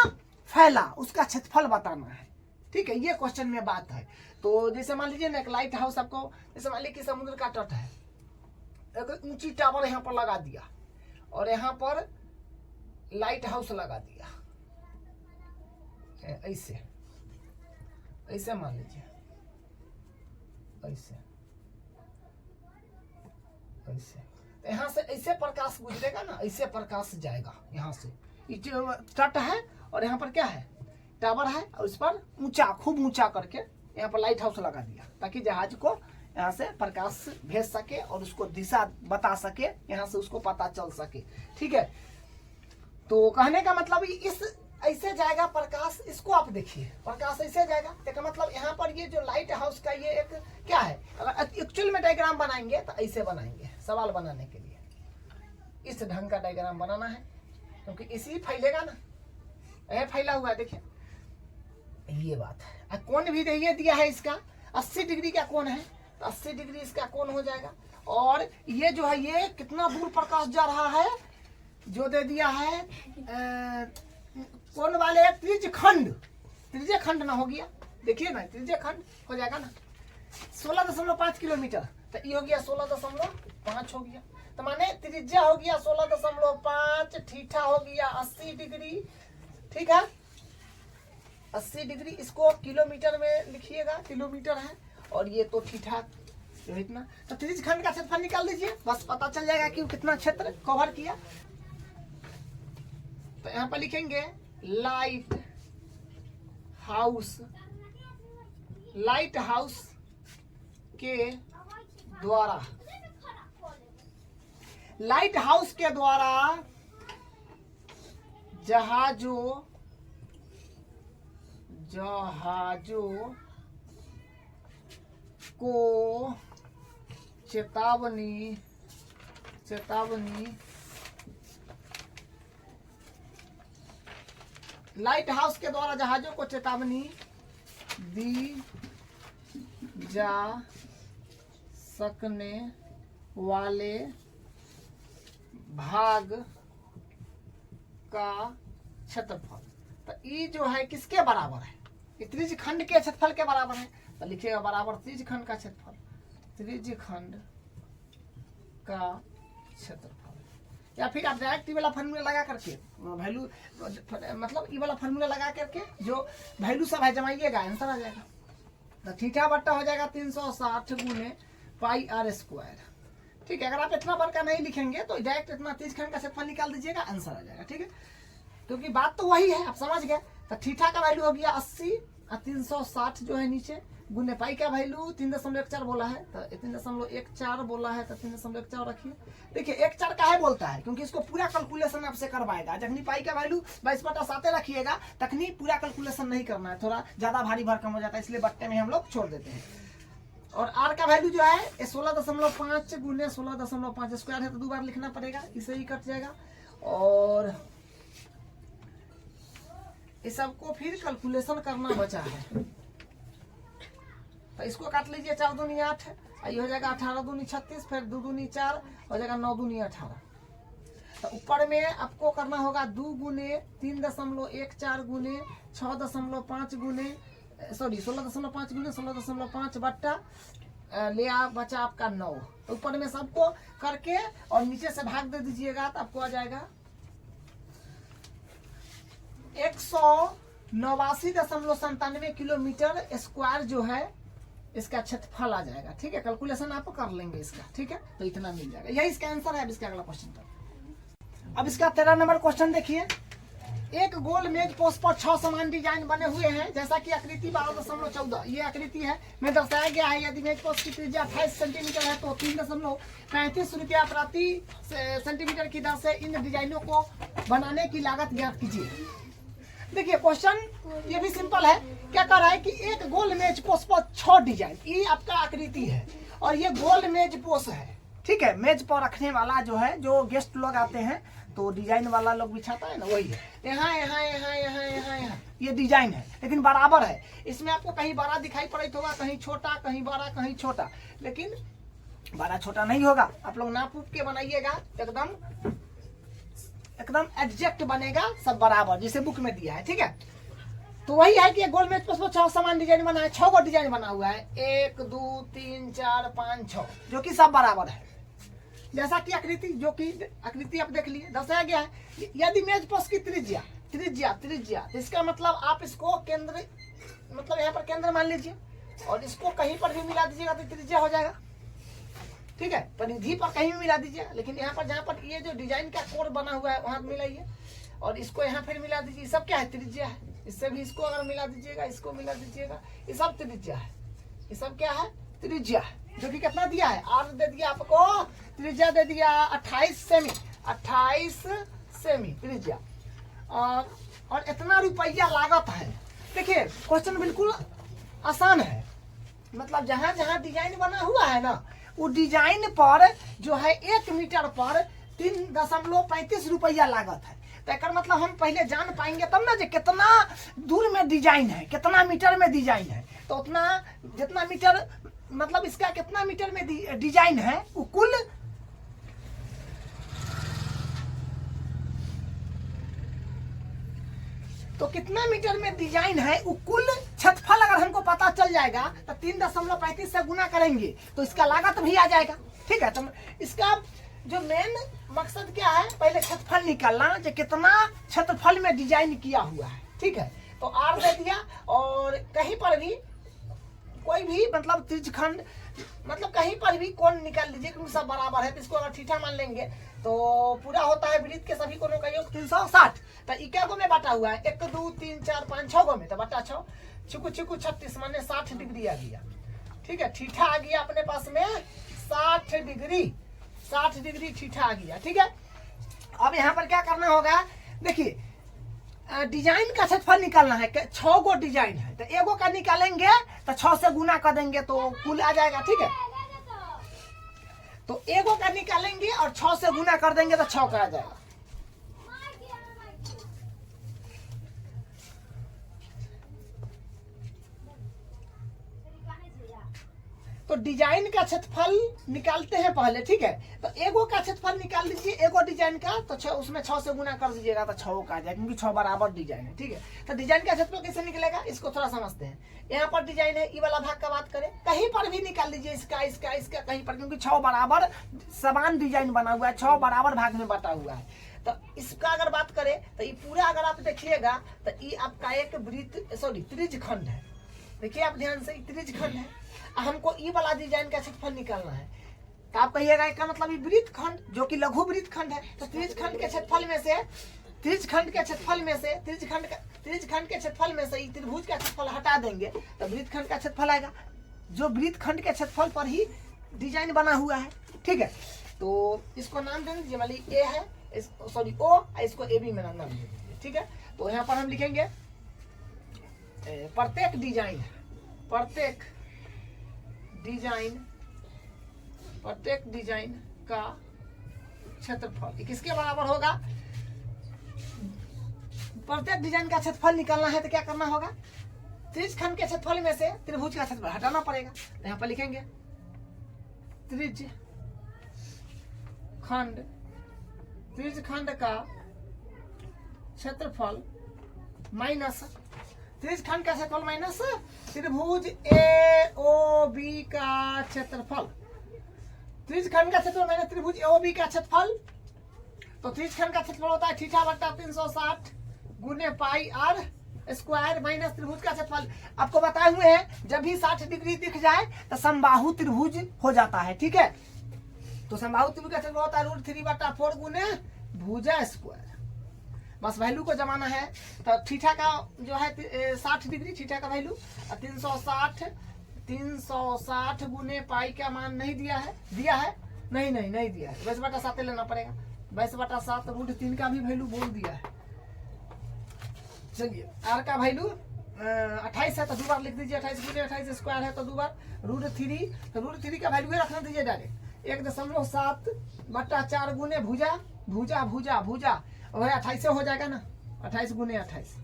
फैला उसका क्षेत्रफल बताना है। ठीक है, ये क्वेश्चन में बात है। तो जैसे मान लीजिए ना एक लाइट हाउस आपको, जैसे मान लीजिए कि समुद्र का तट है, एक ऊंची टावर यहाँ पर लगा दिया और यहाँ पर लाइट हाउस लगा दिया ऐसे, ऐसे मान लीजिए ऐसे ऐसे, यहाँ से ऐसे प्रकाश गुजरेगा ना, ऐसे प्रकाश जाएगा यहाँ से तट है और यहाँ पर क्या है, टावर है, और इस पर ऊंचा, खूब ऊंचा करके यहाँ पर लाइट हाउस लगा दिया ताकि जहाज को यहाँ से प्रकाश भेज सके और उसको दिशा बता सके, यहाँ से उसको पता चल सके। ठीक है, तो कहने का मतलब इस ऐसे जाएगा प्रकाश, इसको आप देखिए, प्रकाश ऐसे जाएगा। देखो मतलब यहाँ पर ये जो लाइट हाउस का ये एक क्या है, अगर एक्चुअल में डायग्राम बनाएंगे तो ऐसे बनाएंगे। सवाल बनाने के लिए इस ढंग का डायग्राम बनाना है, क्योंकि इसी फैलेगा ना, यह फैला हुआ है। देखिए ये बात है। कोण भी ये दिया है, इसका 80 डिग्री का कोण है, तो 80 डिग्री इसका कोण हो जाएगा। और ये जो है ये कितना दूर प्रकाश जा रहा है, जो दे दिया है कोण वाले त्रिज्य खंड ना हो गया, देखिए ना त्रिज्य खंड हो जाएगा ना 16.5 किलोमीटर, तो ये हो गया 16.5 हो गया, तो माने त्रिज्या हो गया 16.5, थीटा हो गया 80 डिग्री। ठीक है, 80 डिग्री, इसको किलोमीटर में लिखिएगा, किलोमीटर है, और ये तो थीटा इतना। तो त्रिज्य खंड का क्षेत्रफल निकाल दीजिए, बस पता चल जाएगा कि कितना क्षेत्र कवर किया। तो यहाँ पर लिखेंगे लाइट हाउस के द्वारा, लाइट हाउस के द्वारा जहाजों को चेतावनी लाइट हाउस के द्वारा जहाजों को चेतावनी दी जा सकने वाले भाग का क्षेत्रफल, तो ये जो है किसके बराबर है, त्रिज्य खंड के क्षेत्रफल के बराबर है। तो लिखिएगा बराबर त्रिज्य खंड का क्षेत्रफल, त्रिज्य खंड का क्षेत्रफल। या फिर आप डायरेक्ट ये वाला फार्मूला लगा करके वैल्यू, मतलब ये वाला फार्मूला लगा करके जो वैल्यू सब है जमाइएगा, आंसर आ जाएगा। तो थीटा बट्टा हो जाएगा 360 गुने पाई आर स्क्वायर। ठीक है, अगर आप इतना बार का नहीं लिखेंगे तो डायरेक्ट इतना त्रिज्य खंड का क्षेत्रफल निकाल दीजिएगा, आंसर आ जाएगा। ठीक है, क्योंकि बात तो वही है, आप समझ गए। तो थीटा का वैल्यू हो गया 80 और 360 जो है नीचे, गुने पाई का वैल्यू 3.14 बोला है, तो 3.14 बोला है, तो 3.14 रखिए। देखिए 1/4 काहे बोलता है, क्योंकि इसको पूरा कैलकुलेशन आपसे करवाएगा। जखनी पाई का वैल्यू 22/7 रखिएगा, तखनी पूरा कैलकुलेशन नहीं करना है, थोड़ा ज्यादा भारी भरकम हो जाता है, इसलिए बट्टे में हम लोग छोड़ देते हैं। और आर का वैल्यू जो है 16.5 गुने 16.5 स्क्वायर है, तो 2 बार लिखना पड़ेगा, इसे ही कट जाएगा। और इस सबको फिर कैलकुलेशन करना बचा है, तो इसको काट लीजिए, 4 दूनी 8, ये हो जाएगा 18 दूनी 36, फिर 2 दूनी 4 हो जाएगा 9 दूनी 18। तो ऊपर में आपको करना होगा 2 गुने 3.14 गुने 6.5 गुने 16.5 गुने 16.5 बट्टा ले आ बचा आपका 9। तो ऊपर में सबको करके और नीचे से भाग दे दीजिएगा, तो आपको आ जाएगा 189.97 किलोमीटर स्क्वायर जो है इसका क्षेत्रफल आ जाएगा। ठीक है, कैलकुलेशन आप कर लेंगे इसका। ठीक है, तो इतना मिल जाएगा, यही इसका आंसर है। अब इसका अगला क्वेश्चन पर, अब इसका 13 नंबर क्वेश्चन देखिए। एक गोल मेज पोस्ट पर 6 समान डिजाइन बने हुए हैं, जैसा कि आकृति 12.14 ये आकृति है में दर्शाया गया है। यदि मेज पोस्ट की त्रिज्या 28 सेंटीमीटर है तो 3.35 रुपया प्रति सेंटीमीटर की दर से इन डिजाइनों को बनाने की लागत ज्ञात कीजिए। देखिए क्वेश्चन ये भी सिंपल है। क्या कर रहा है कि एक गोल मेज पोस्ट पर 6 डिजाइन, ये आपका आकृति है और ये गोल मेज पोस्ट है। ठीक है, मेज पर रखने वाला जो है, जो गेस्ट लोग आते हैं तो डिजाइन वाला लोग बिछाता है ना, वही है। यहाँ यहाँ यहाँ यहाँ यहाँ यहाँ ये डिजाइन है, लेकिन बराबर है। इसमें आपको कहीं बड़ा दिखाई पड़ता होगा, कहीं छोटा, कहीं बड़ा, कहीं छोटा, लेकिन बड़ा छोटा नहीं होगा। आप लोग नाप के बनाइएगा, एकदम एग्जैक्ट बनेगा, सब बराबर जिसे बुक में दिया है। ठीक है, तो वही है कि गोल मेज पर 6 समान डिजाइन बना है, 6 को डिजाइन बना हुआ है, 1 2 3 4 5 6, जो कि सब बराबर है। जैसा कि आकृति, जो कि आकृति आप देख लिए दर्शाया गया है। यदि मेज पोस्ट की त्रिज्या त्रिज्या त्रिज्या, तो इसका मतलब आप इसको केंद्र, मतलब यहाँ पर केंद्र मान लीजिए और इसको कहीं पर भी मिला दीजिएगा तो त्रिज्या हो जाएगा। ठीक है, परिधि पर कहीं भी मिला दीजिए, लेकिन यहाँ पर जहाँ पर ये जो डिजाइन का कोड बना हुआ है वहां मिलाइए। और इसको यहाँ फिर मिला दीजिए। सब क्या है? त्रिज्या है। इससे भी इसको अगर मिला दीजिएगा, इसको मिला दीजिएगा, ये सब त्रिज्या है। ये सब क्या है? त्रिज्या है। जो कि कितना दिया है? आर दे दिया आपको, त्रिज्या दे दिया 28 सेमी, 28 सेमी त्रिज्या, और इतना रुपया लागत है। देखिए क्वेश्चन बिल्कुल आसान है, मतलब जहां जहां डिजाइन बना हुआ है ना, वो डिजाइन पर जो है 1 मीटर पर 3.35 रुपया लागत है। तो एक मतलब हम पहले जान पाएंगे तब ना, जो कितना दूर में डिजाइन है, कितना मीटर में डिजाइन है। तो उतना जितना मीटर, मतलब इसका कितना मीटर में डिजाइन है, वो कुल तो कितना मीटर में डिजाइन है, वो कुल क्षेत्रफल अगर हमको पता चल जाएगा तो 3.35 से गुना करेंगे तो इसका लागत भी आ जाएगा। ठीक है, तो इसका जो मेन मकसद क्या है, पहले क्षेत्रफल निकालना, जो कितना क्षेत्रफल में डिजाइन किया हुआ है। ठीक है, तो आर दे दिया, और कहीं पर भी कोई भी मतलब त्रिज्यखंड, मतलब कहीं पर भी कोण निकाल लीजिए, क्योंकि सब बराबर है। तो इसको अगर थीटा मान लेंगे तो पूरा होता है वृत्त के सभी कोणों का योग 360। तो इक्या गो में बांटा हुआ है, 1 2 3 4 5 6 गो में, तो बटा 6 चिकू चिकू 36 माने 60 डिग्री आ गया। ठीक है, थीटा आ गया अपने पास में 60 डिग्री, 60 डिग्री थीटा आ गया। ठीक है, अब यहाँ पर क्या करना होगा, देखिए डिजाइन का क्षेत्रफल निकालना है। 6 गो डिजाइन है, तो एगो का निकालेंगे तो 6 से गुना कर देंगे तो कुल आ जाएगा। ठीक है, तो एगो का निकालेंगे और 6 से गुना कर देंगे तो 6 का आ जाएगा। तो डिजाइन का क्षेत्रफल निकालते हैं पहले। ठीक है, तो एगो का क्षेत्रफल निकाल लीजिए, एगो डिजाइन का, तो उसमें 6 से गुना कर दीजिएगा तो 6 का आ जाएगा, क्योंकि 6 बराबर डिजाइन है। ठीक है, तो डिजाइन का क्षेत्रफल कैसे निकलेगा, इसको थोड़ा समझते हैं। यहाँ पर डिजाइन है, ये वाला भाग का बात करें, कहीं पर भी निकाल लीजिए, इसका इसका इसका कहीं पर, क्योंकि 6 बराबर समान डिजाइन बना हुआ है, 6 बराबर भाग में बटा हुआ है। तो इसका अगर बात करें तो ये पूरा अगर आप देखिएगा तो ये आपका एक वृत्त, सॉरी त्रिज्यखंड है। देखिए आप ध्यान से, त्रिज्यखंड है। हमको ई वाला डिजाइन का क्षेत्रफल निकालना है, तो आप कहिएगा इसका मतलब ये वृत्तखंड, जो कि लघु वृत्तखंड है। तो त्रिज्यखंड के क्षेत्रफल में से, त्रिज्यखंड के क्षेत्रफल में से, त्रिज्यखंड के क्षेत्रफल में से त्रिभुज का क्षेत्रफल हटा देंगे तो वृत्तखंड का क्षेत्रफल आएगा, जो वृत्तखंड के क्षेत्रफल पर ही डिजाइन बना हुआ है। ठीक है, तो इसको नाम दे दीजिए, मान लीजिए ए है, सॉरी ओ, इसको ए बी में नाम दे दीजिए। ठीक है, तो यहाँ पर हम लिखेंगे प्रत्येक डिजाइन, प्रत्येक डिजाइन का क्षेत्रफल किसके बराबर होगा। प्रत्येक डिजाइन का क्षेत्रफल निकालना है तो क्या करना होगा, त्रिज्यखंड के क्षेत्रफल में से त्रिभुज का क्षेत्रफल हटाना पड़ेगा। तो यहाँ पर लिखेंगे त्रिज्यखंड का क्षेत्रफल माइनस त्रिज्यखंड का क्षेत्रफल माइनस त्रिभुज ए ओ बी का क्षेत्रफल। त्रिज्यखंड का क्षेत्रफल माइनस त्रिभुज ए ओ बी का क्षेत्रफल। तो त्रिज्यखंड का क्षेत्रफल होता है थीटा बटा 360 गुने पाई आर स्क्वायर माइनस त्रिभुज का क्षेत्रफल। आपको बताए हुए हैं जब भी 60 डिग्री दिख जाए तो समबाहु त्रिभुज हो जाता है। ठीक है, तो समबाहु त्रिभुज का क्षेत्रफल होता है √3/4 गुने भुजा स्क्वायर। बस वैल्यू को जमाना है, तो थीटा का जो है 60 डिग्री, थीटा का वैल्यू 360 गुने पाई का मान नहीं दिया है, दिया है नहीं दिया है, 22/7 लेना पड़ेगा। 22/7 √3 का भी वैल्यू बोल दिया है। चलिए आर का वैल्यू 28 है तो 2 बार लिख दीजिए, 28 गुने 28 स्क्वायर है तो 2 बार √3, तो √3 का वैल्यू रखना दीजिए डायरेक्ट 1.7/4 गुने भुजा भुजा भुजा भुजा, और 28 हो जाएगा ना, 28 गुने 28।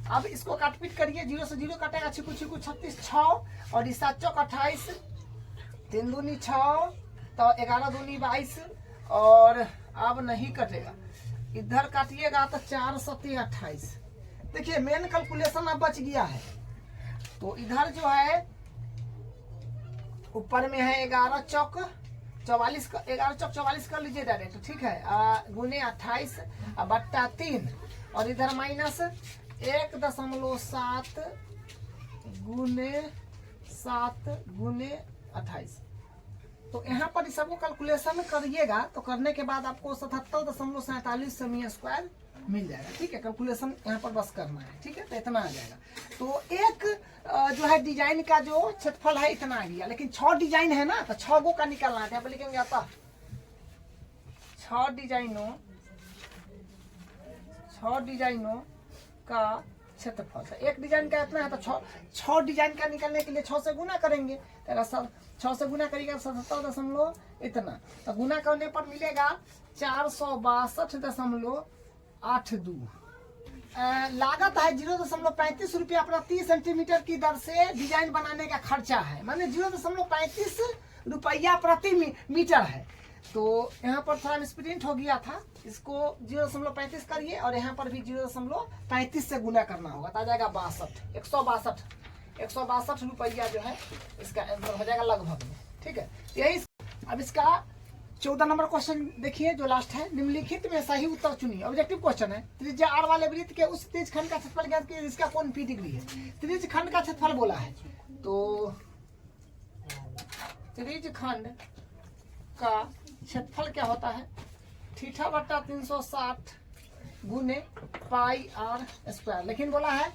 अब इसको काटपीट करिए, 0 से 0 कटेगा, छिकू छिकू 36 6 और इस 7 चौक 28, 3 दूनी 6, तो 11 दूनी 22 और अब नहीं कटेगा। इधर काटिएगा तो 4 7 28। देखिए मेन कैलकुलेशन अब बच गया है, तो इधर जो है ऊपर में है 11 चौक 44, 11 चौक 44 कर लीजिए डायरेक्ट। ठीक है, गुने 28 बट्टा 3 और इधर माइनस 1.7 गुने 7 गुने 28। तो यहाँ पर इस सबको कैलकुलेशन करिएगा तो करने के बाद आपको 77.47 सेमी स्क्वायर मिल जाएगा। ठीक है, कैलकुलेशन यहाँ पर बस करना है। ठीक है, तो इतना आ जाएगा। तो एक जो है डिजाइन का जो क्षेत्रफल है इतना आ गया, लेकिन 6 डिजाइन है ना, तो 6 गो का निकालना है। यहाँ पर लिखेंगे आता 6 डिजाइनों का क्षेत्रफल है। एक डिजाइन का इतना है, तो 6 डिजाइन का निकालने के लिए 6 से गुना करेंगे। तो 6 से गुना करिएगा 77 इतना, तो गुना करने पर मिलेगा 462.82। लागत है 0.35 रुपया प्रति सेंटीमीटर की दर से डिजाइन बनाने का खर्चा है, माने 0.35 रुपया प्रति मीटर है। तो यहाँ पर थोड़ा मिसप्रिंट हो गया था, इसको 0.35 करिए और यहाँ पर भी 0.35 से गुना करना होगा, तो आ जाएगा 162 रुपया जो है इसका आंसर हो जाएगा लगभग में। ठीक है, यही। अब इसका 14 नंबर क्वेश्चन देखिए जो लास्ट है। निम्नलिखित में सही उत्तर चुनिए। ऑब्जेक्टिव क्वेश्चन है। त्रिज्या r वाले वृत्त के उस त्रिज्य खंड का क्षेत्रफल ज्ञात कीजिए जिसका कोण p डिग्री है। त्रिज्य खंड का क्षेत्रफल बोला है, तो त्रिज्य खंड का क्षेत्रफल क्या होता है, θ/360 गुने पाई r स्क्वायर। लेकिन बोला है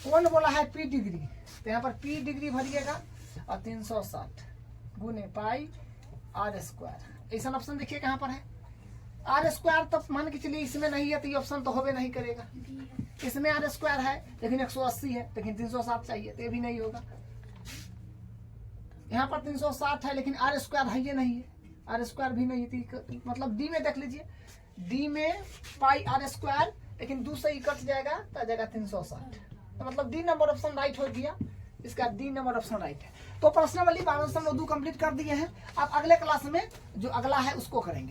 कोण बोला है p डिग्री, तो यहाँ पर p डिग्री भरिएगा और 360 गुने पाई r स्क्वायर। ऐसा ऑप्शन देखिए कहाँ पर है, r स्क्वायर। तो मान के चलिए इसमें नहीं है तो ये ऑप्शन तो होबे नहीं करेगा। इसमें r स्क्वायर है लेकिन 180 है, लेकिन 360 चाहिए तो ये भी नहीं होगा। यहाँ पर 360 है लेकिन r स्क्वायर है, ये नहीं है, r स्क्वायर भी नहीं है। मतलब डी में देख लीजिए, डी में पाई r स्क्वायर, लेकिन 2 से ही कट जाएगा तो आ जाएगा 360। तो मतलब डी नंबर ऑप्शन राइट हो गया, इसका डी नंबर ऑप्शन राइट है। तो प्रश्नावली 1202 कंप्लीट कर दिए हैं। अब अगले क्लास में जो अगला है उसको करेंगे।